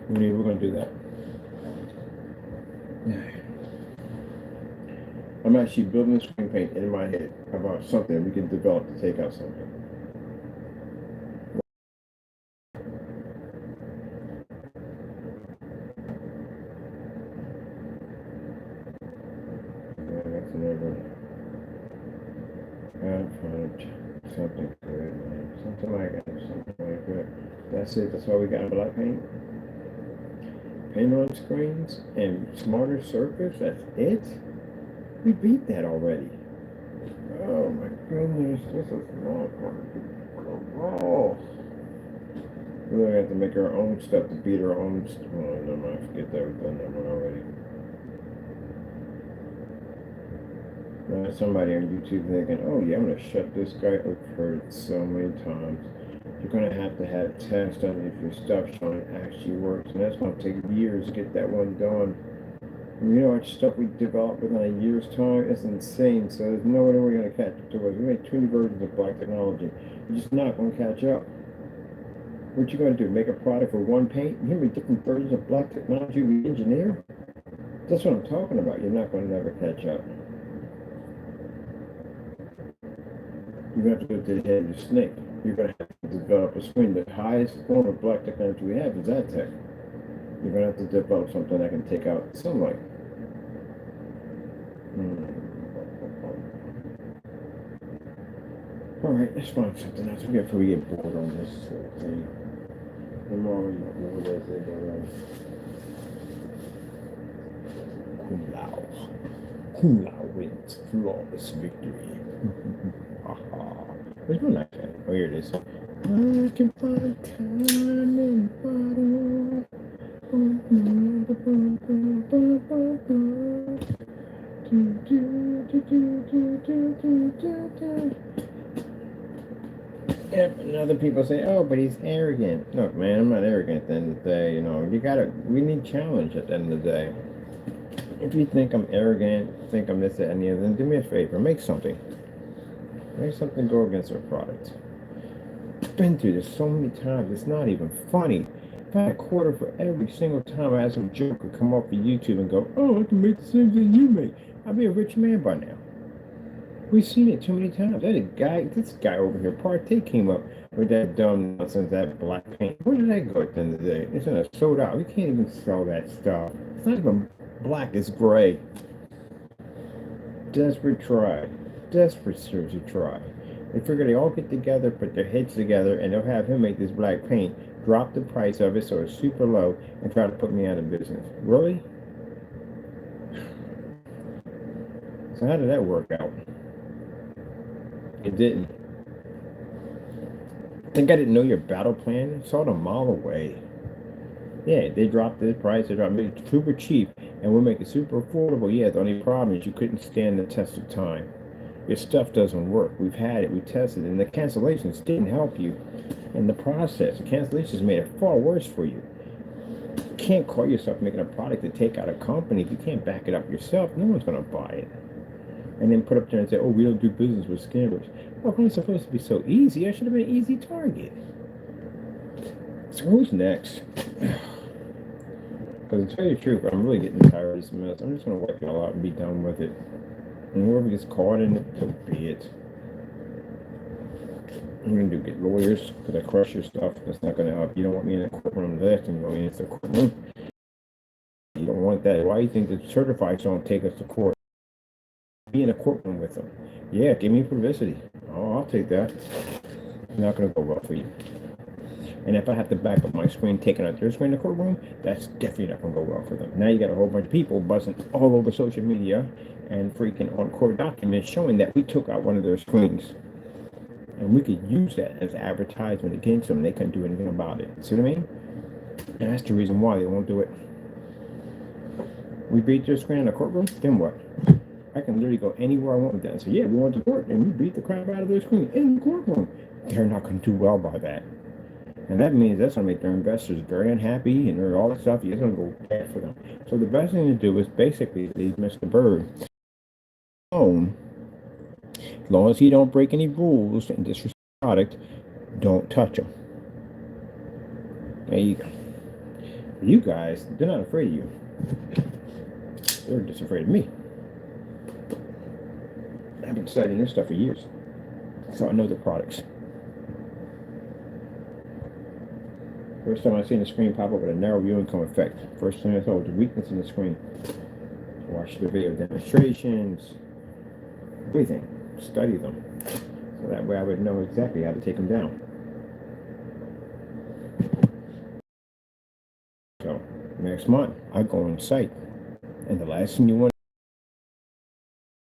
We're going to do that. I'm actually building screen paint in my head about something we can develop to take out something. Yeah, that's another. Something good, man. Something like that. That's it. That's why we got black paint. Paint on screens and smarter surface. That's it. We beat that already. Oh my goodness, this is not going to go. We're going to have to make our own stuff to beat our own stuff. Oh, never mind, forget that. We've done that one already. Somebody on YouTube thinking, oh yeah, I'm going to shut this guy. I've heard it so many times. You're going to have tests on if your stuff showing it actually works. And that's going to take years to get that one done. And you know what stuff we developed within a year's time? It's insane. So there's no way we're going to catch up to us. We made 20 versions of black technology. You're just not going to catch up. What you going to do? Make a product for one paint? You know how many different versions of black technology we engineer? That's what I'm talking about. You're not going to never catch up. You're going to have to go to the head of the snake. You're going to have to develop a screen. The highest form of black technology we have is Aztec. You're going to have to develop something that can take out sunlight. All right, let's find something else. Before we get bored on this thing. I'm already bored as it already. Kung Lao wins flawless victory. There's no nice end. Oh, here it is. I can find time in bottle. Yep, and other people say, oh, but he's arrogant. Look, man, I'm not arrogant at the end of the day. You know, we need challenge at the end of the day. If you think I'm arrogant, think I'm this, that, and the other, then do me a favor, make something. Make something go against our product. I've been through this so many times, it's not even funny. If I had a quarter for every single time I had some joker come off of YouTube and go, oh, I can make the same thing you make, I'd be a rich man by now. We've seen it too many times. This guy over here, Partey, came up with that dumb nonsense, that black paint. Where did that go at the end of the day? It's in a sold out. We can't even sell that stuff. It's not even black, it's gray. Desperate try. Desperate seriously try. They figure they all get together, put their heads together, and they'll have him make this black paint, drop the price of it so it's super low, and try to put me out of business. Really? So how did that work out? It didn't. Think I didn't know your battle plan? Saw it a mile away. Yeah, they dropped the price. They dropped it super cheap, and we'll make it super affordable. Yeah, the only problem is you couldn't stand the test of time. Your stuff doesn't work. We've had it. We tested it, and the cancellations didn't help you in the process. The cancellations made it far worse for you. You can't call yourself making a product to take out a company if you can't back it up yourself. No one's going to buy it. And then put up there and say, oh, we don't do business with scammers. Well, if it's supposed to be so easy, I should have been an easy target. So who's next? Because to tell you the truth, I'm really getting tired of this mess. I'm just going to wipe it all out and be done with it. And whoever gets caught in it, so be it. I'm going to get lawyers because I crush your stuff. That's not going to help. You don't want me in a courtroom. The last thing you want me in is the courtroom. You don't want that. Why do you think the certifieds don't take us to court? Be in a courtroom with them. Yeah, give me publicity. Oh, I'll take that. It's not going to go well for you. And if I have to back up my screen, taking out their screen in the courtroom, that's definitely not going to go well for them. Now you got a whole bunch of people buzzing all over social media and freaking on court documents showing that we took out one of their screens. And we could use that as advertisement against them. They couldn't do anything about it. See what I mean? And that's the reason why they won't do it. We beat their screen in the courtroom, then what? I can literally go anywhere I want with that and say, yeah, we went to court and we beat the crap out of their screen in the courtroom. They're not going to do well by that. And that means that's going to make their investors very unhappy and all that stuff. It's going to go bad for them. So the best thing to do is basically leave Mr. Bird alone. As long as he don't break any rules and disrespect the product, don't touch him. There you go. You guys, they're not afraid of you. They're just afraid of me. I've been studying this stuff for years. So I know the products. First time I seen the screen pop up with a narrow view income effect. First thing I saw was the weakness in the screen. Watch the video demonstrations, everything. Study them. So that way I would know exactly how to take them down. So next month I go on site. And the last thing you want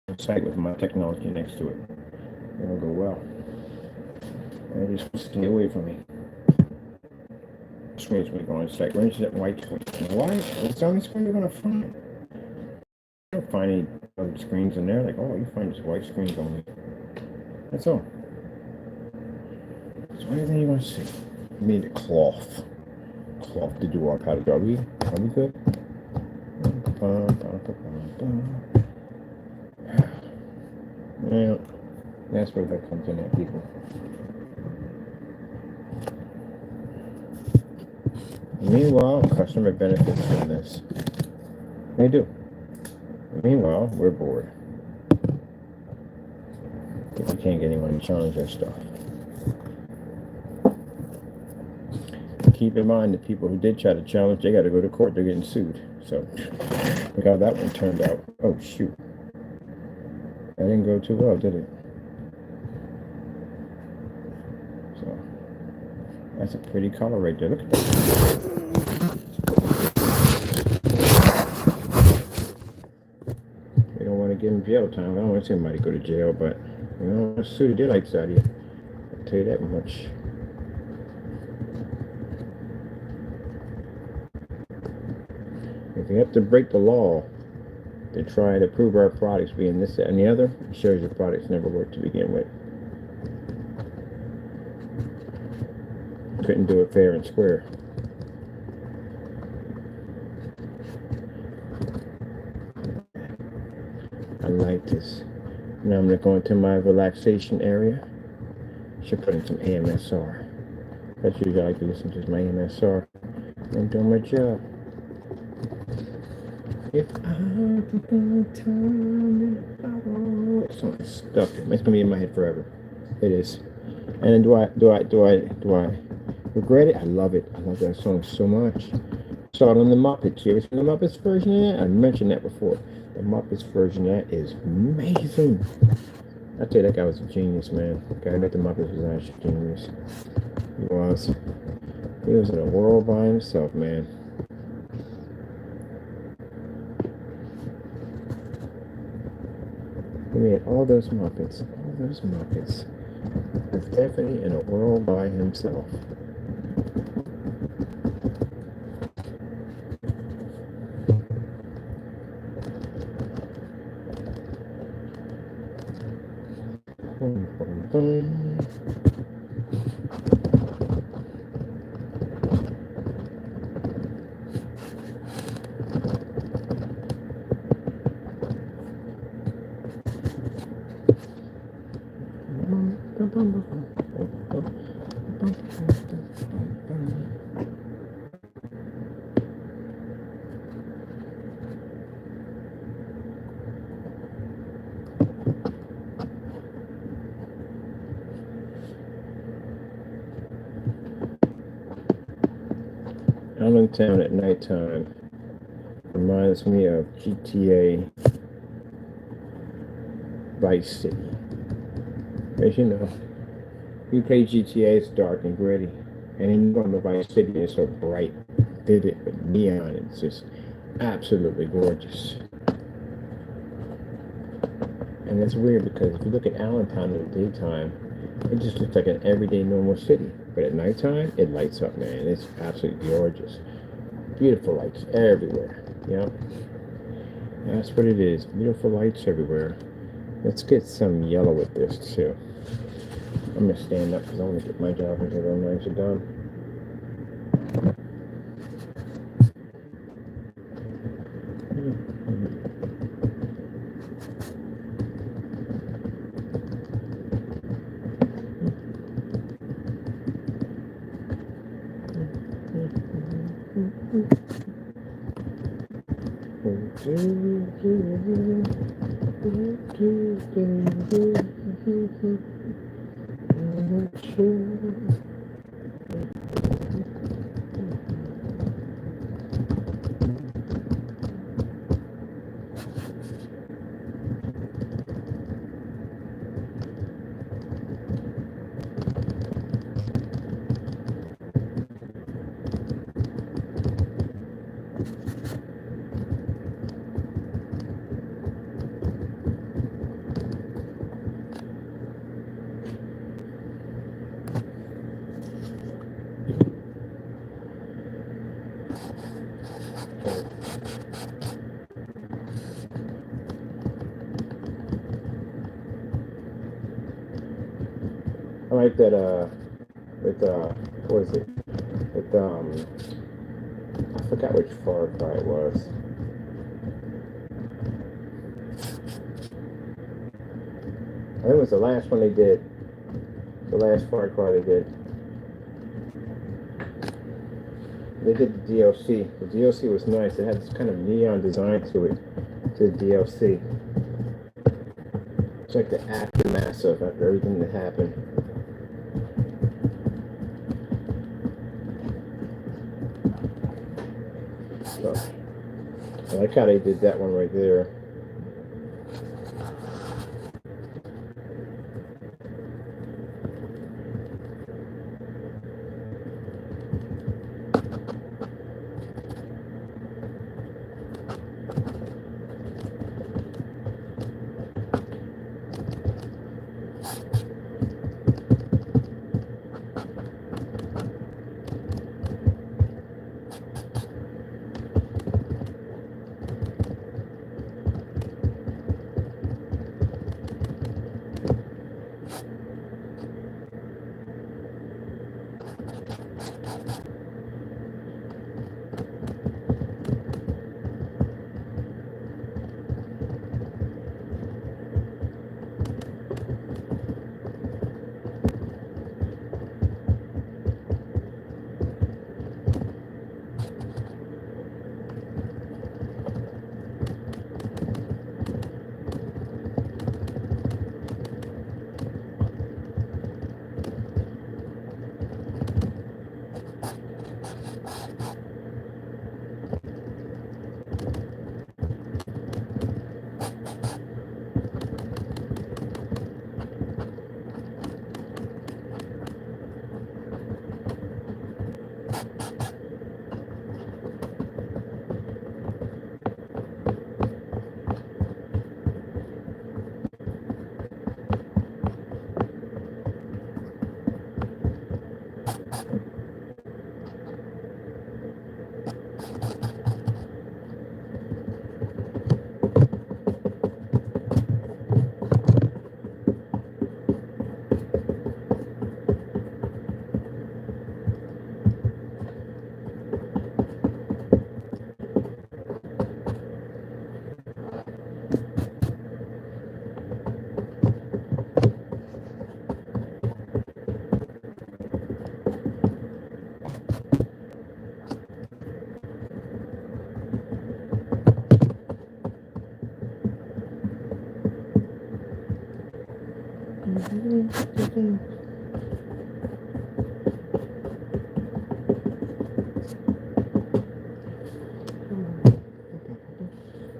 on site with my technology next to it. It'll go well. And just stay away from me. Screen's going to go on site. Where's that white screen? Why? It's the only screen you're going to find. You don't find any other screens in there. Like, oh, you find this white screen only. That's all. It's the only thing you're going to see. You need a cloth. Cloth to do our powder. Are we good? Yeah, that's where that comes in at, people. Meanwhile, customer benefits from this. They do. Meanwhile, we're bored. If we can't get anyone to challenge our stuff. Keep in mind, the people who did try to challenge, they got to go to court. They're getting sued. So, look how that one turned out. Oh, shoot. That didn't go too well, did it? So, that's a pretty color right there. Look at that. We don't want to give him jail time. I don't want to see anybody go to jail, but we don't want to sue the daylights out of you. I'll tell you that much. If you have to break the law to try to prove our products being this, that, and the other, it shows your products never worked to begin with. Couldn't do it fair and square. I like this. Now I'm going to go into my relaxation area. Should put in some AMSR. That's usually I like to listen to my AMSR. I'm doing my job. If I put time in the bottle. It's so stuck. It's gonna be in my head forever. It is. And then do I regret it? I love it. I love that song so much. Saw it on the Muppets. You ever seen the Muppets version of that? I mentioned that before. The Muppets version of that is amazing. I tell you, that guy was a genius, man. The guy who made the Muppets was actually a genius. He was. He was in a world by himself, man. He made all those Muppets. With Daphne in a world by himself. Boom, boom, boom. Allentown at nighttime reminds me of GTA Vice City. As you know, you play GTA, it's dark and gritty. And then you go into Vice City, it's so bright, vivid with neon. It's just absolutely gorgeous. And it's weird because if you look at Allentown in the daytime, it just looks like an everyday normal city. But at nighttime, it lights up, man. It's absolutely gorgeous. Beautiful lights everywhere. Yep. That's what it is. Beautiful lights everywhere. Let's get some yellow with this too. I'm gonna stand up because I want to get my job until the nights are done. I like that with what is it? With I forgot which Far Cry it was. I think it was the last one they did. The last Far Cry they did. They did the DLC. The DLC was nice. It had this kind of neon design to it, to the DLC. It's like the aftermath of everything that happened. So, I like how they did that one right there.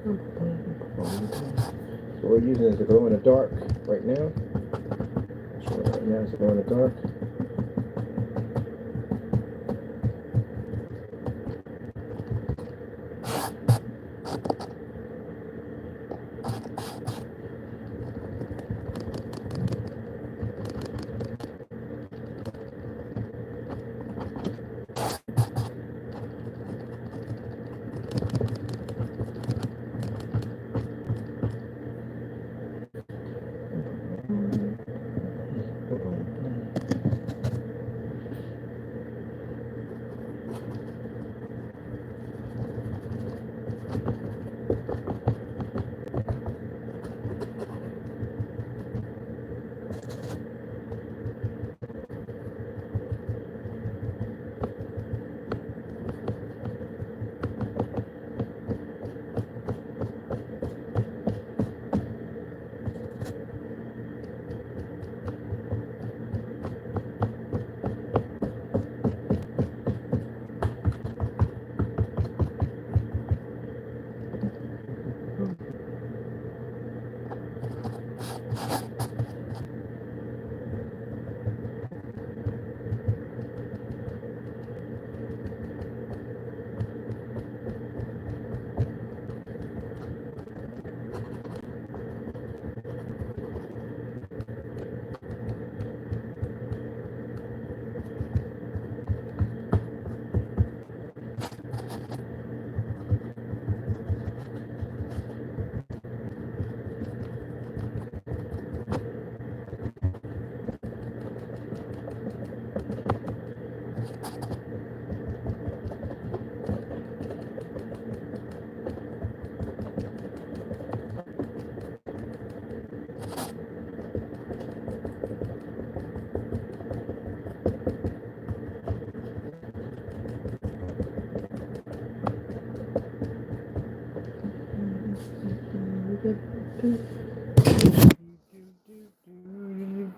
So we're using is the glow in the dark right now. So right now it's the glow in the dark.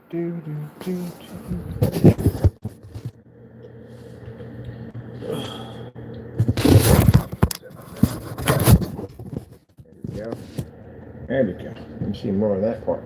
There we go. There we go. Let me see more of that part.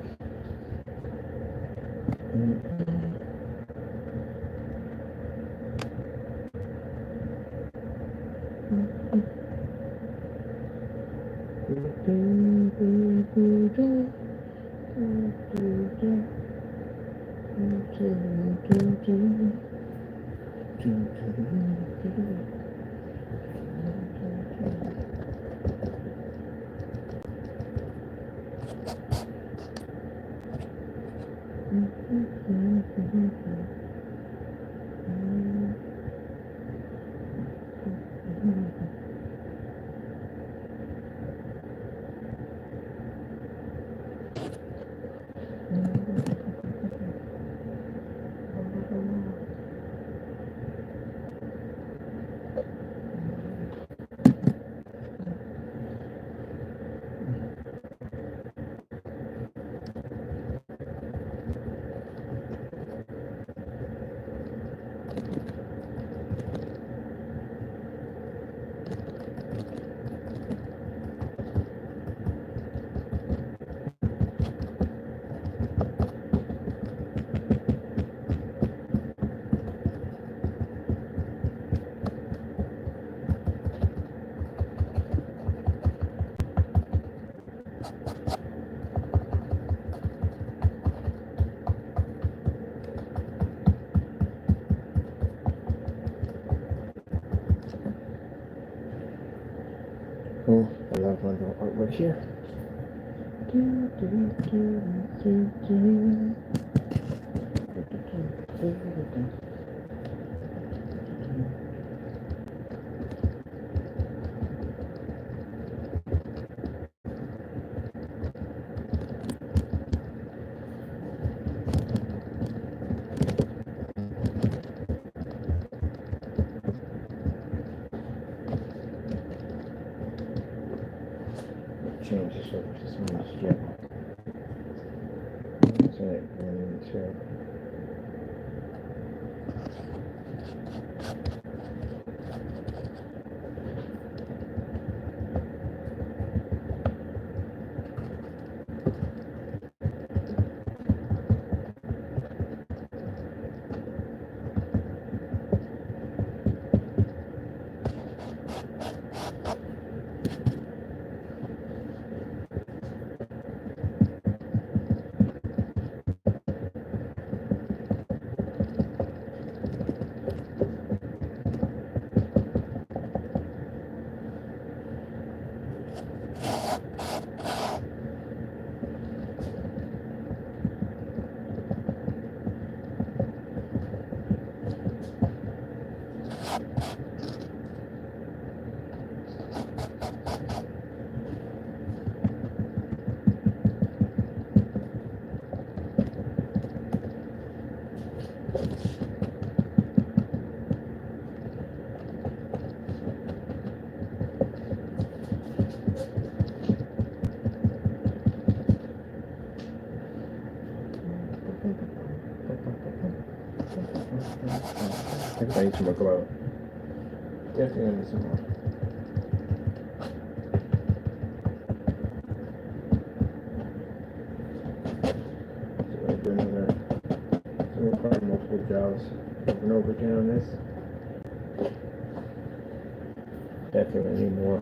Cool. I love my little artwork here. Change this over to some of this strip. That's it. And so. I think I need some more glow. Definitely I need some more. So I do another, so we'll probably multiple jobs over and over again on this. Definitely need more.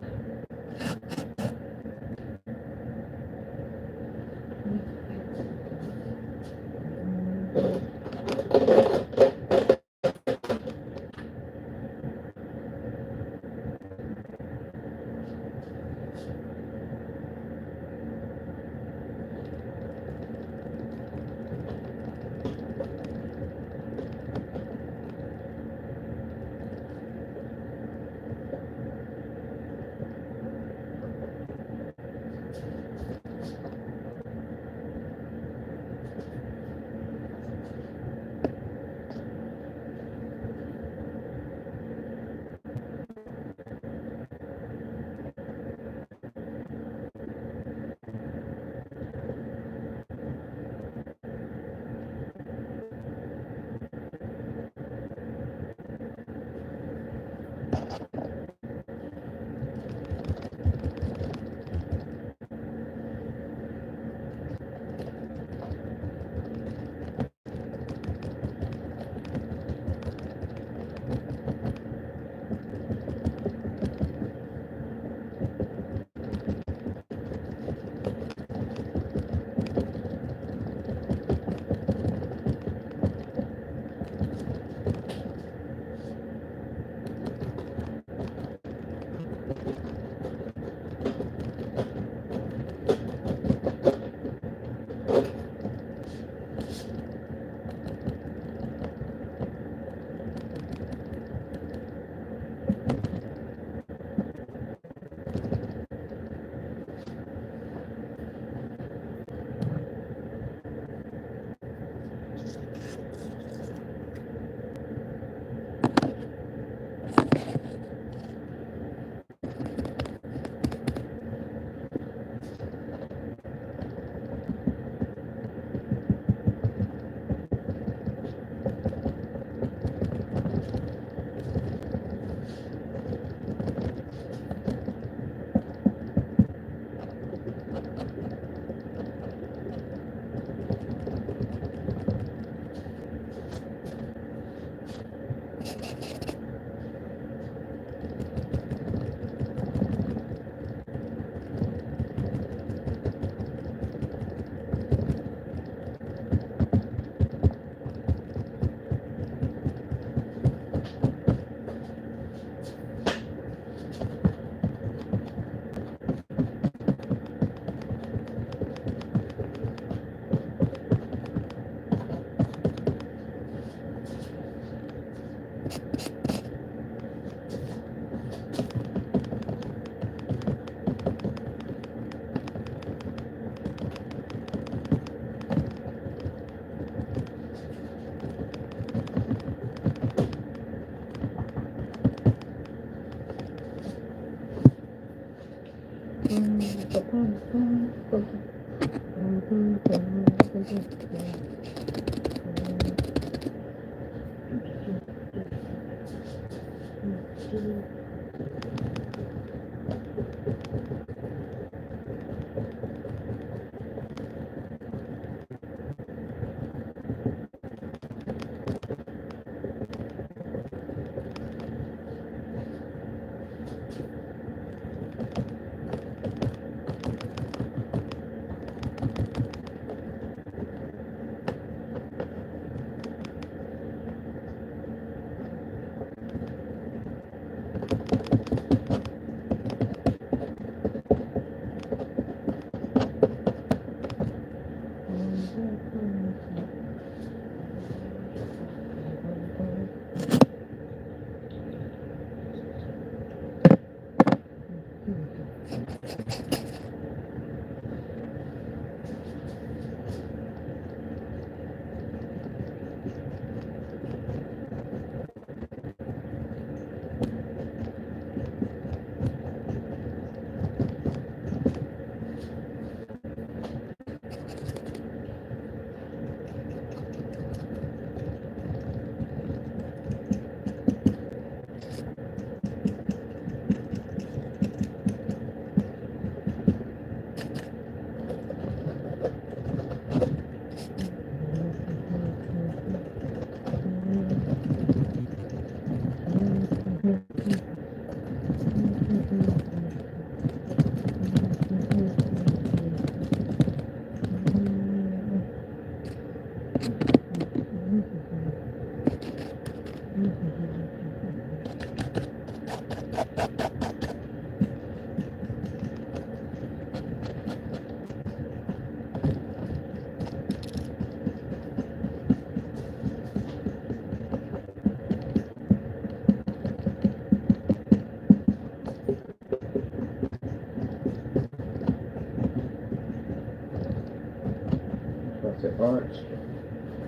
Classic Arts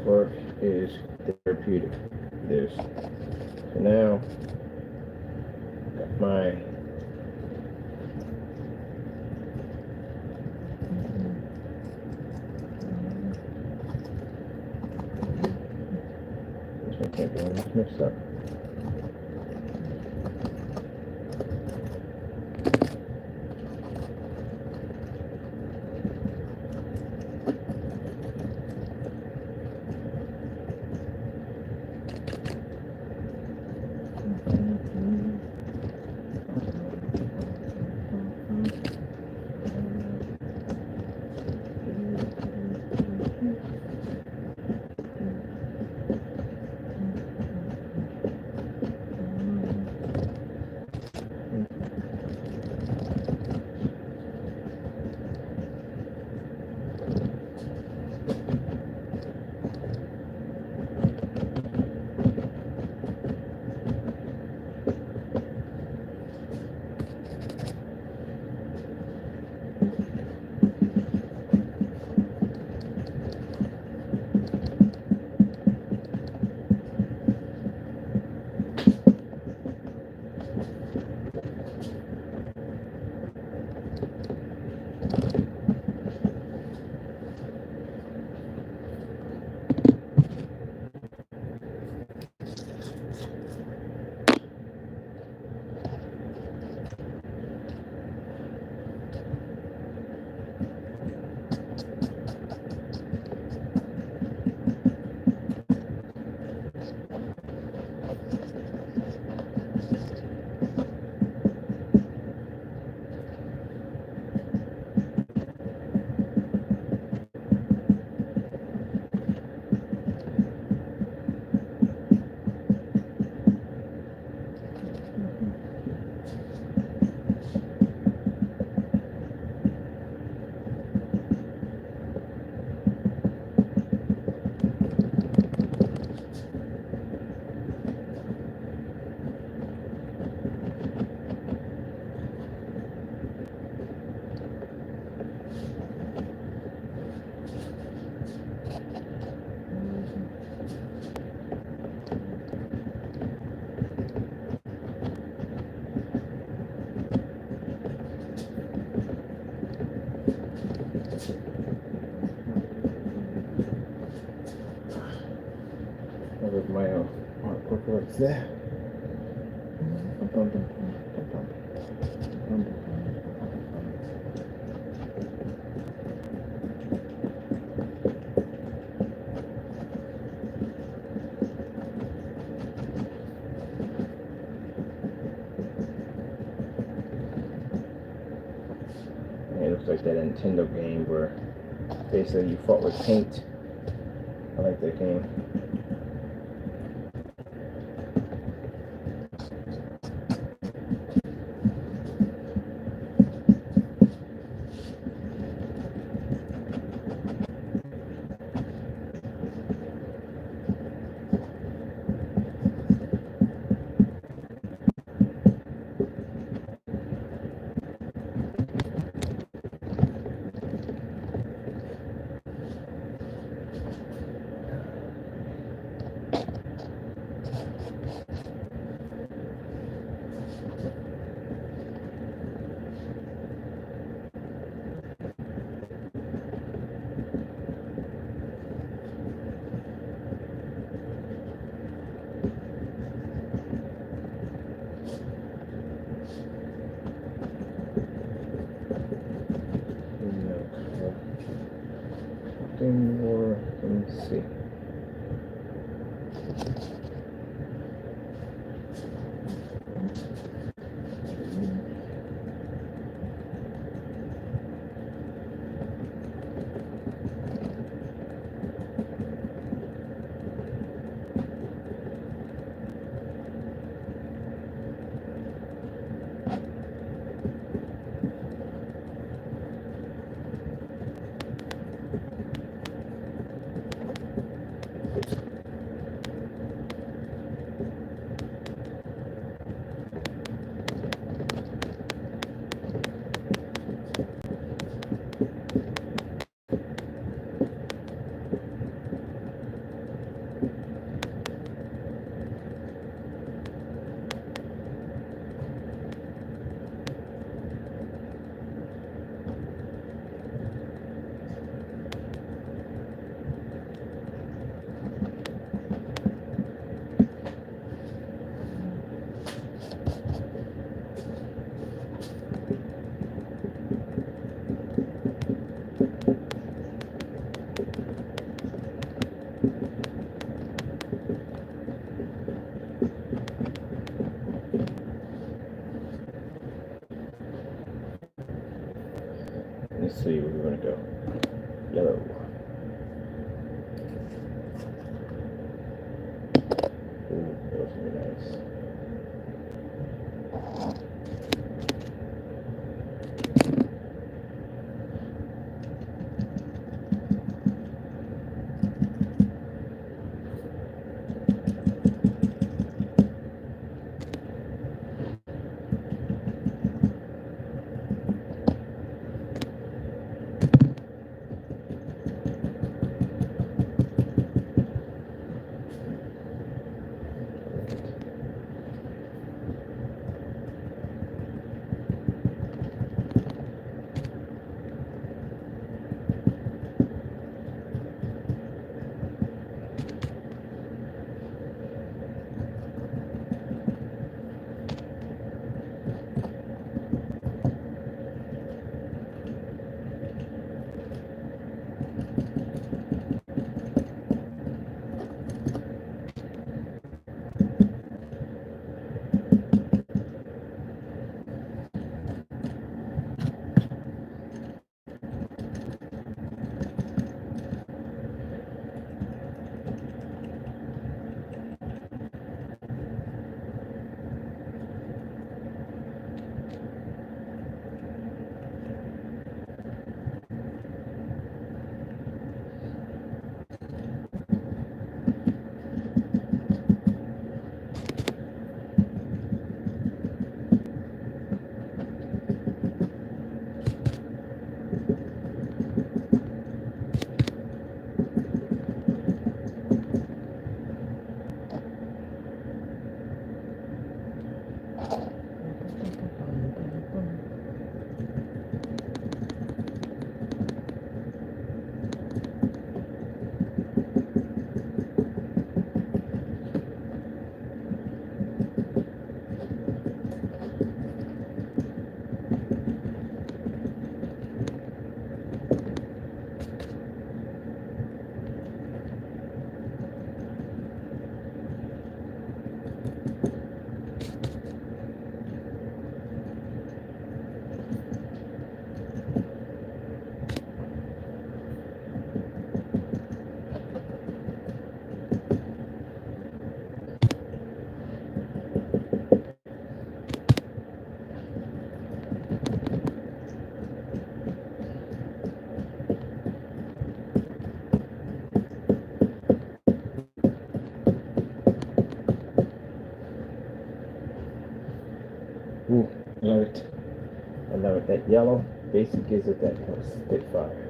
work is therapeutic. This. So now, got my this one can't be on this mixed up. With my artwork right there. It looks like that Nintendo game where basically you fought with paint. I like that game. Something more. Let me see. Let's see where we're going to go. Yellow. Ooh, those are nice. Ooh, love it. I love it. That yellow basically gives it that kind of spitfire.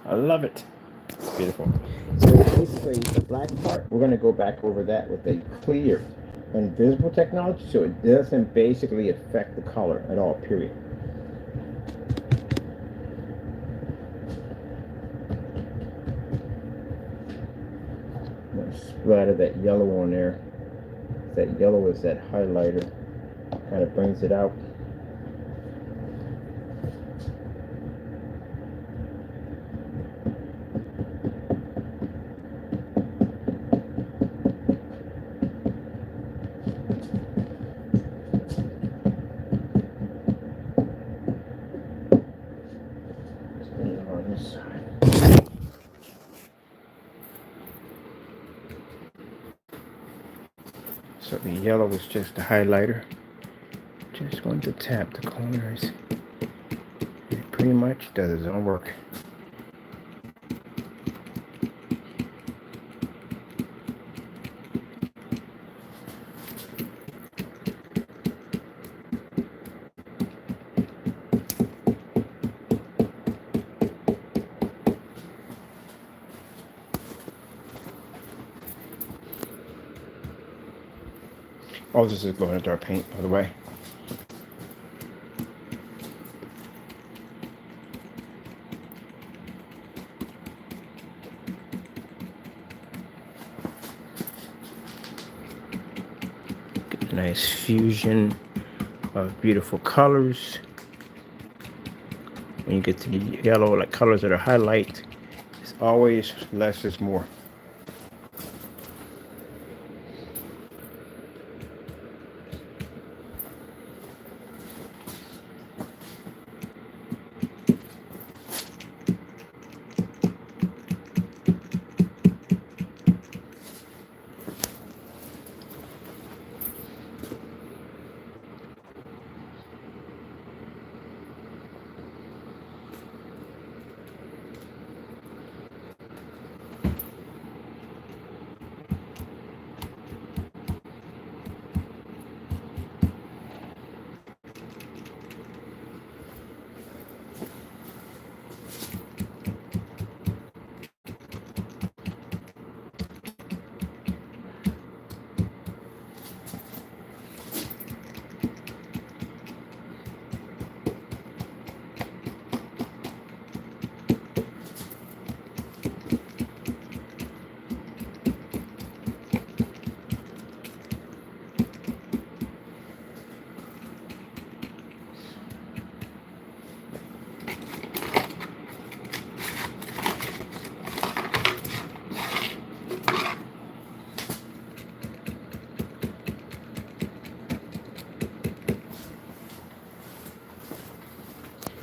I love it. It's beautiful. So basically, the black part, we're going to go back over that with a clear invisible technology, so it doesn't basically affect the color at all, period. I'm gonna splatter that yellow on there. That yellow is that highlighter, kind of brings it out. On this side. So the yellow is just the highlighter. Just going to tap the corners. It pretty much does its own work. Oh, this is going into our paint, by the way. Get a nice fusion of beautiful colors. When you get to the yellow, like colors that are highlight, it's always less is more.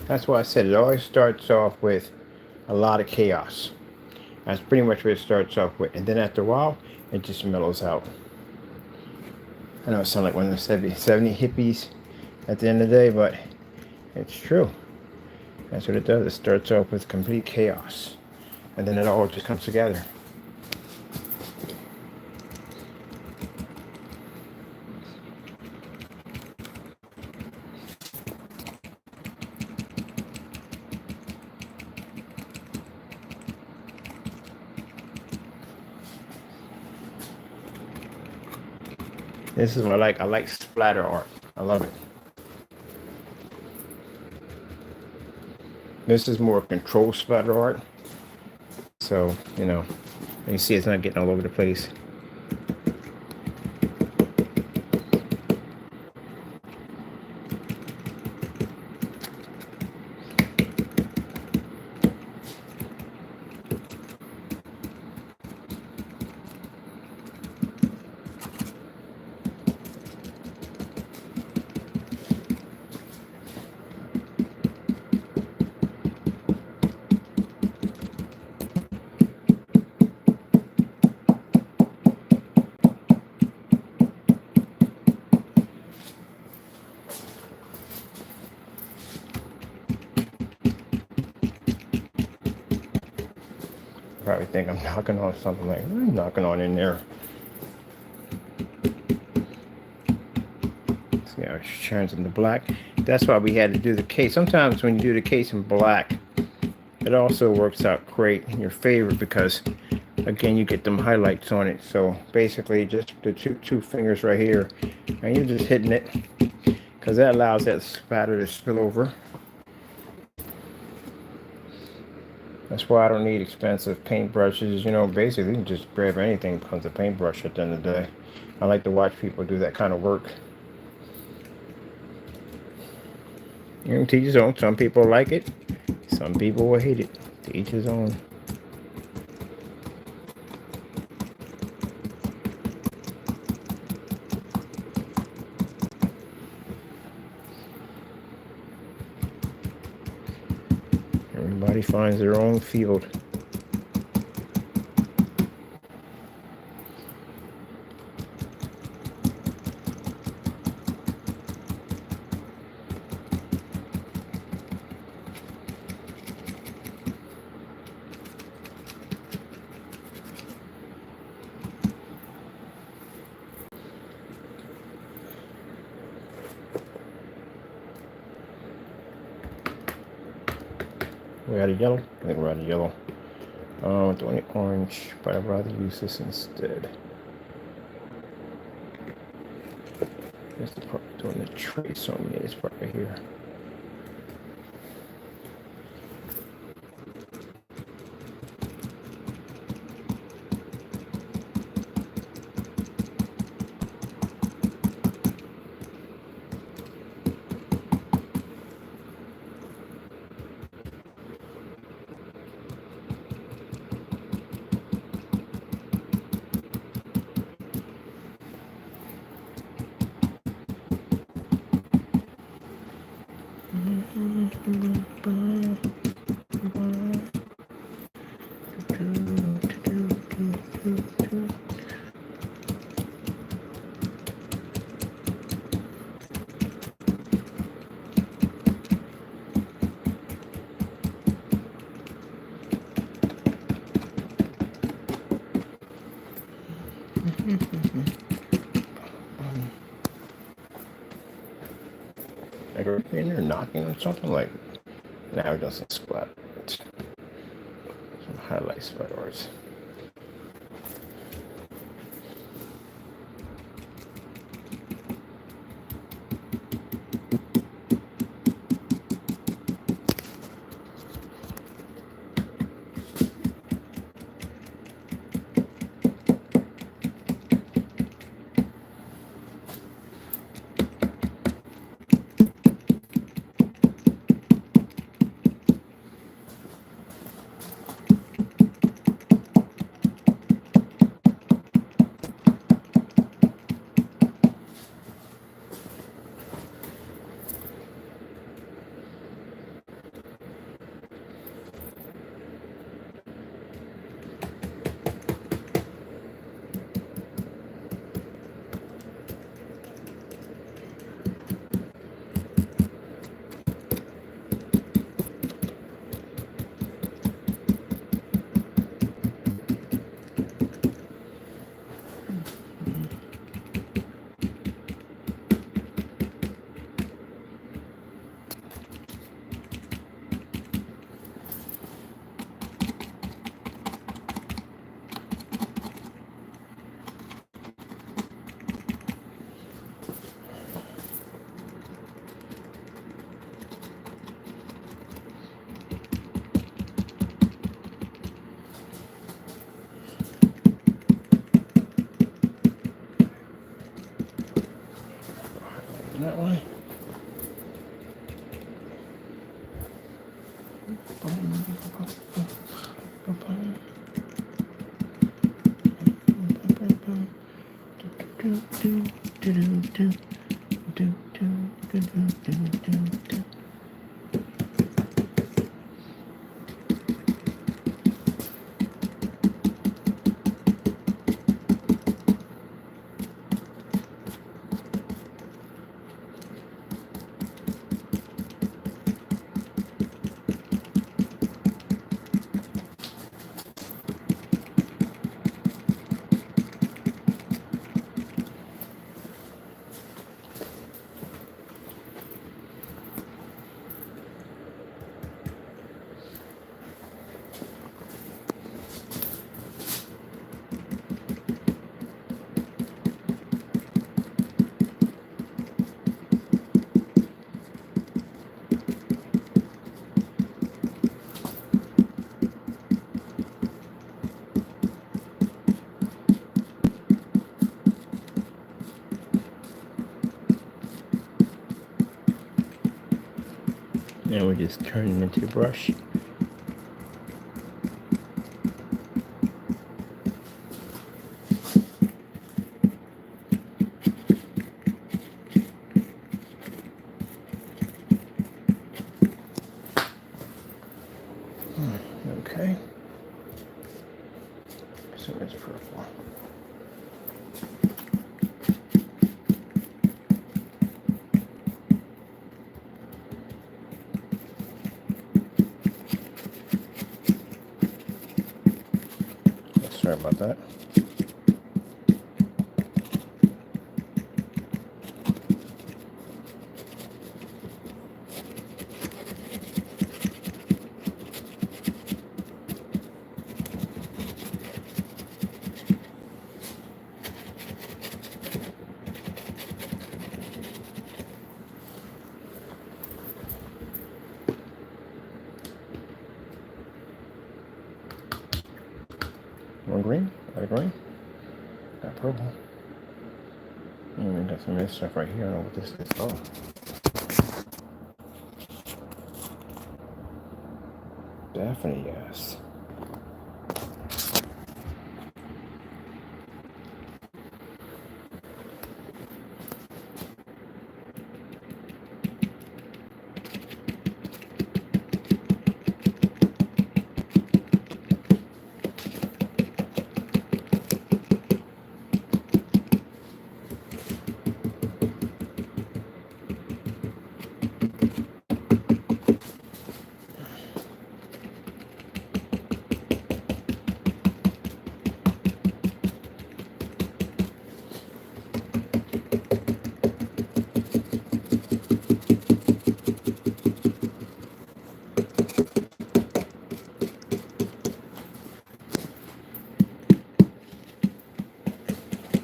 That's why I said it always starts off with a lot of chaos. That's pretty much what it starts off with. And then after a while, it just mellows out. I know it sounds like one of the 70 hippies at the end of the day, but it's true. That's what it does. It starts off with complete chaos. And then it all just comes together. This is what I like. I like splatter art. I love it. This is more controlled splatter art. So, you see it's not getting all over the place. Probably think I'm knocking on something like I'm knocking on in there. See how it turns into black. That's why we had to do the case. Sometimes when you do the case in black, it also works out great in your favor because again, you get them highlights on it. So basically just the two fingers right here, and you're just hitting it because that allows that spatter to spill over. That's why I don't need expensive paintbrushes. You know, basically you can just grab anything that becomes a paintbrush at the end of the day. I like to watch people do that kind of work. You know, to each his own. Some people like it. Some people will hate it. To each his own. Everybody finds their own field. We got a yellow. I think we're out of yellow. Doing orange, but I'd rather use this instead. Here's the part doing the trace on me. This part right here. Like are in there knocking or something like. Now it doesn't splat. Some highlight splatters. That way. And we just turn it into a brush. Okay. So it's purple. Sorry about that. More green, light green, got purple. And we got some of this stuff right here. I don't know what this is. Oh. Definitely yes.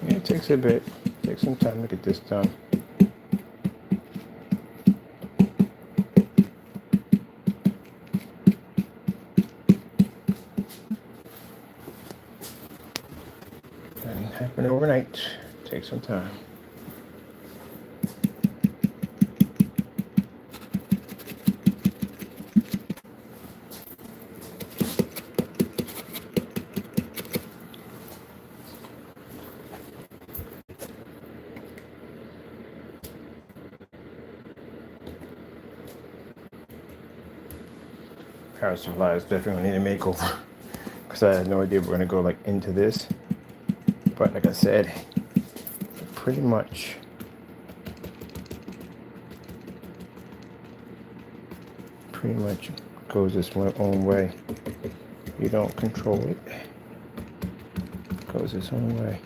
It takes a bit. Takes some time to get this done. Doesn't happen overnight. Takes some time. Power supply is definitely need a makeover because I had no idea we're gonna go like into this. But like I said, pretty much goes this own way. You don't control it. It goes its own way.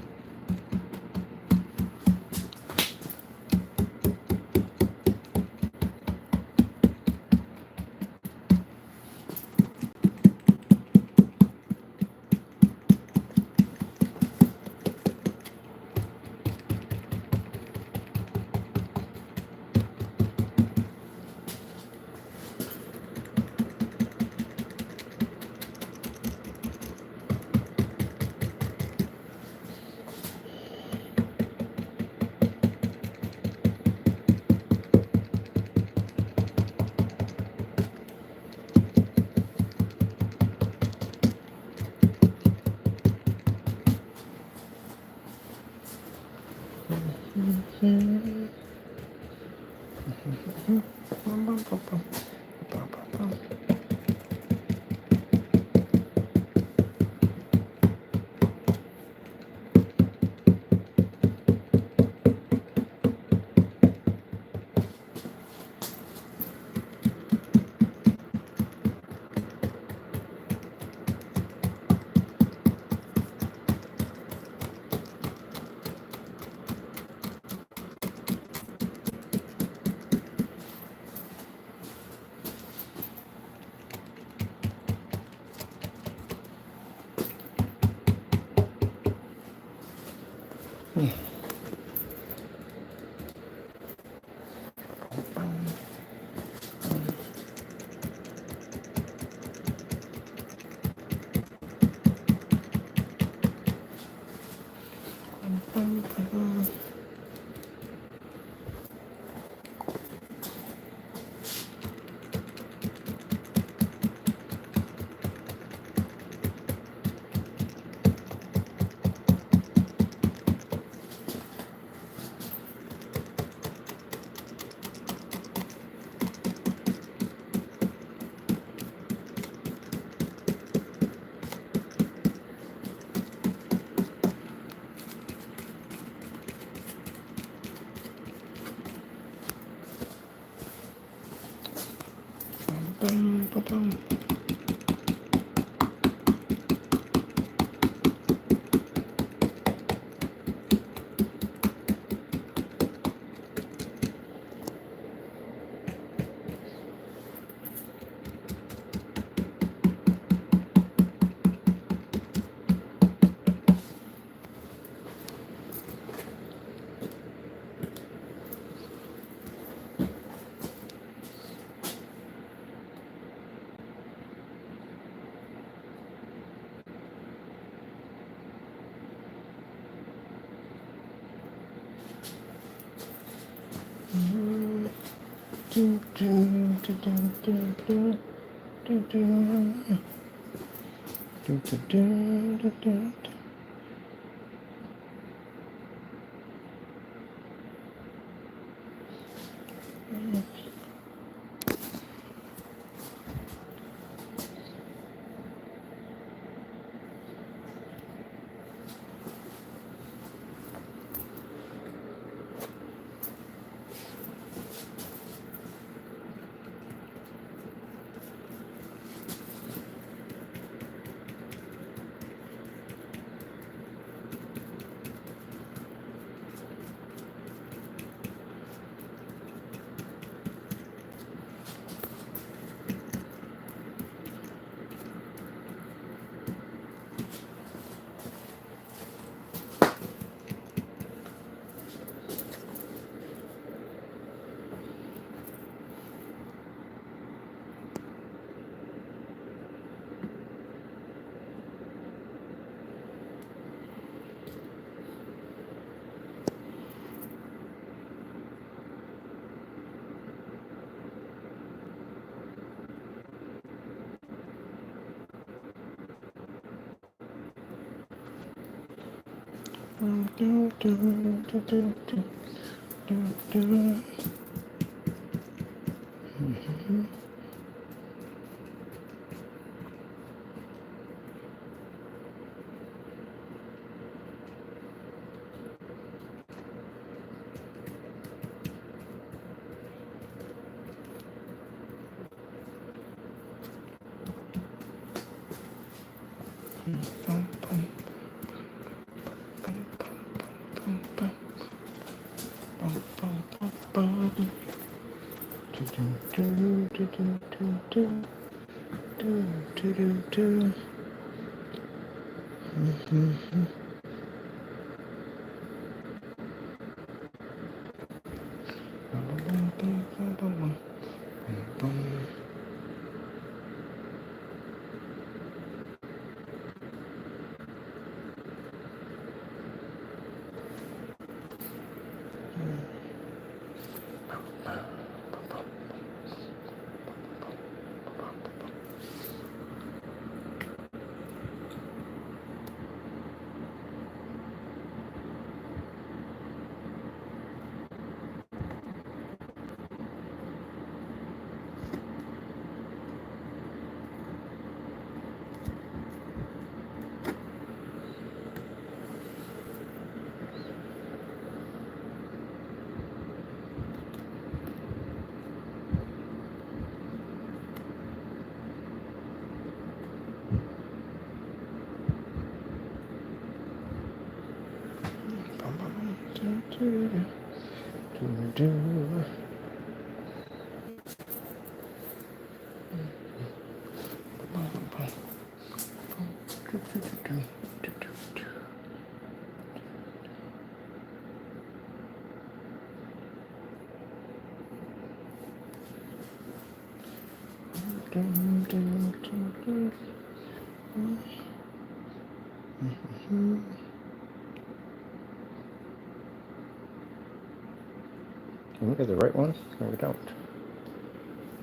We got the right one? No, we don't.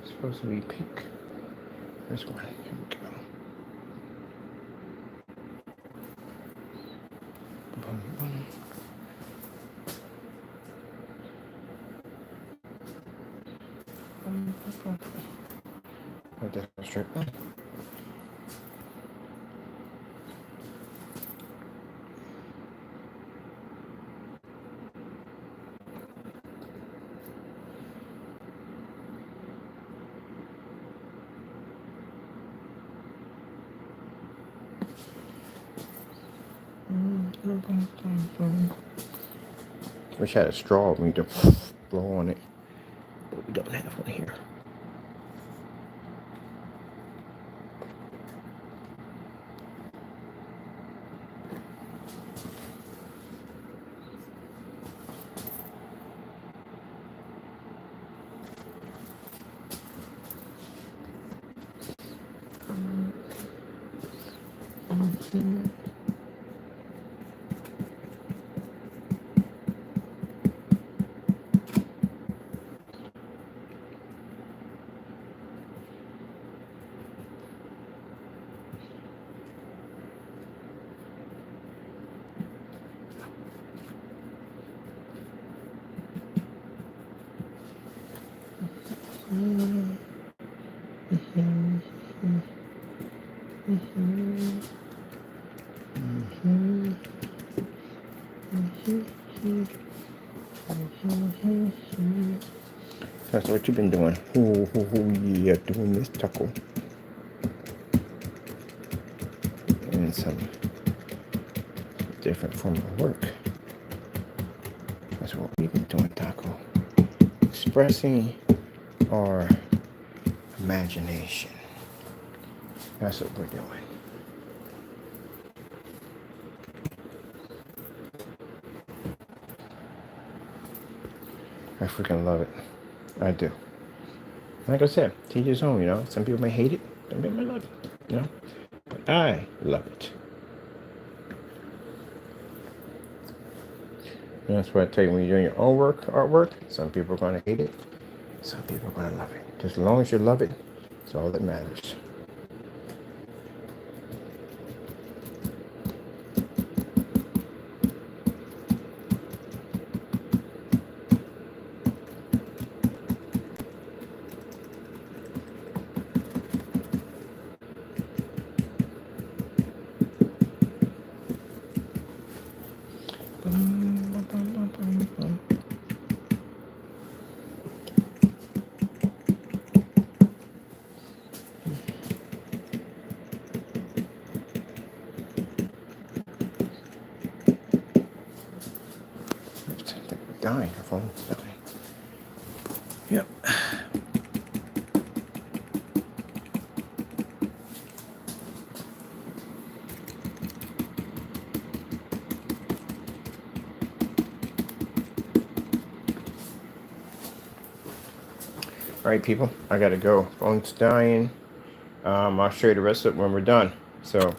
It's supposed to be pink. This one. Here we go. Boom, boom. Boom, boom, boom. Put that straight one. Wish I had a straw for me to blow on it, but we don't have one here. That's what you've been doing. Yeah, doing this taco. And some different form of work. That's what we've been doing, taco. Expressing our imagination. That's what we're doing. I freaking love it. I do. Like I said, teach his own, you know. Some people may hate it, some people may love it, you know. But I love it. And that's what I tell you, when you're doing your own artwork, some people are going to hate it, some people are going to love it. Just as long as you love it, it's all that matters. Dying, her phone's dying. Yep. All right, people, I gotta go. Phone's dying. I'll show you the rest of it when we're done. So,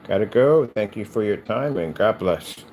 gotta go. Thank you for your time and God bless.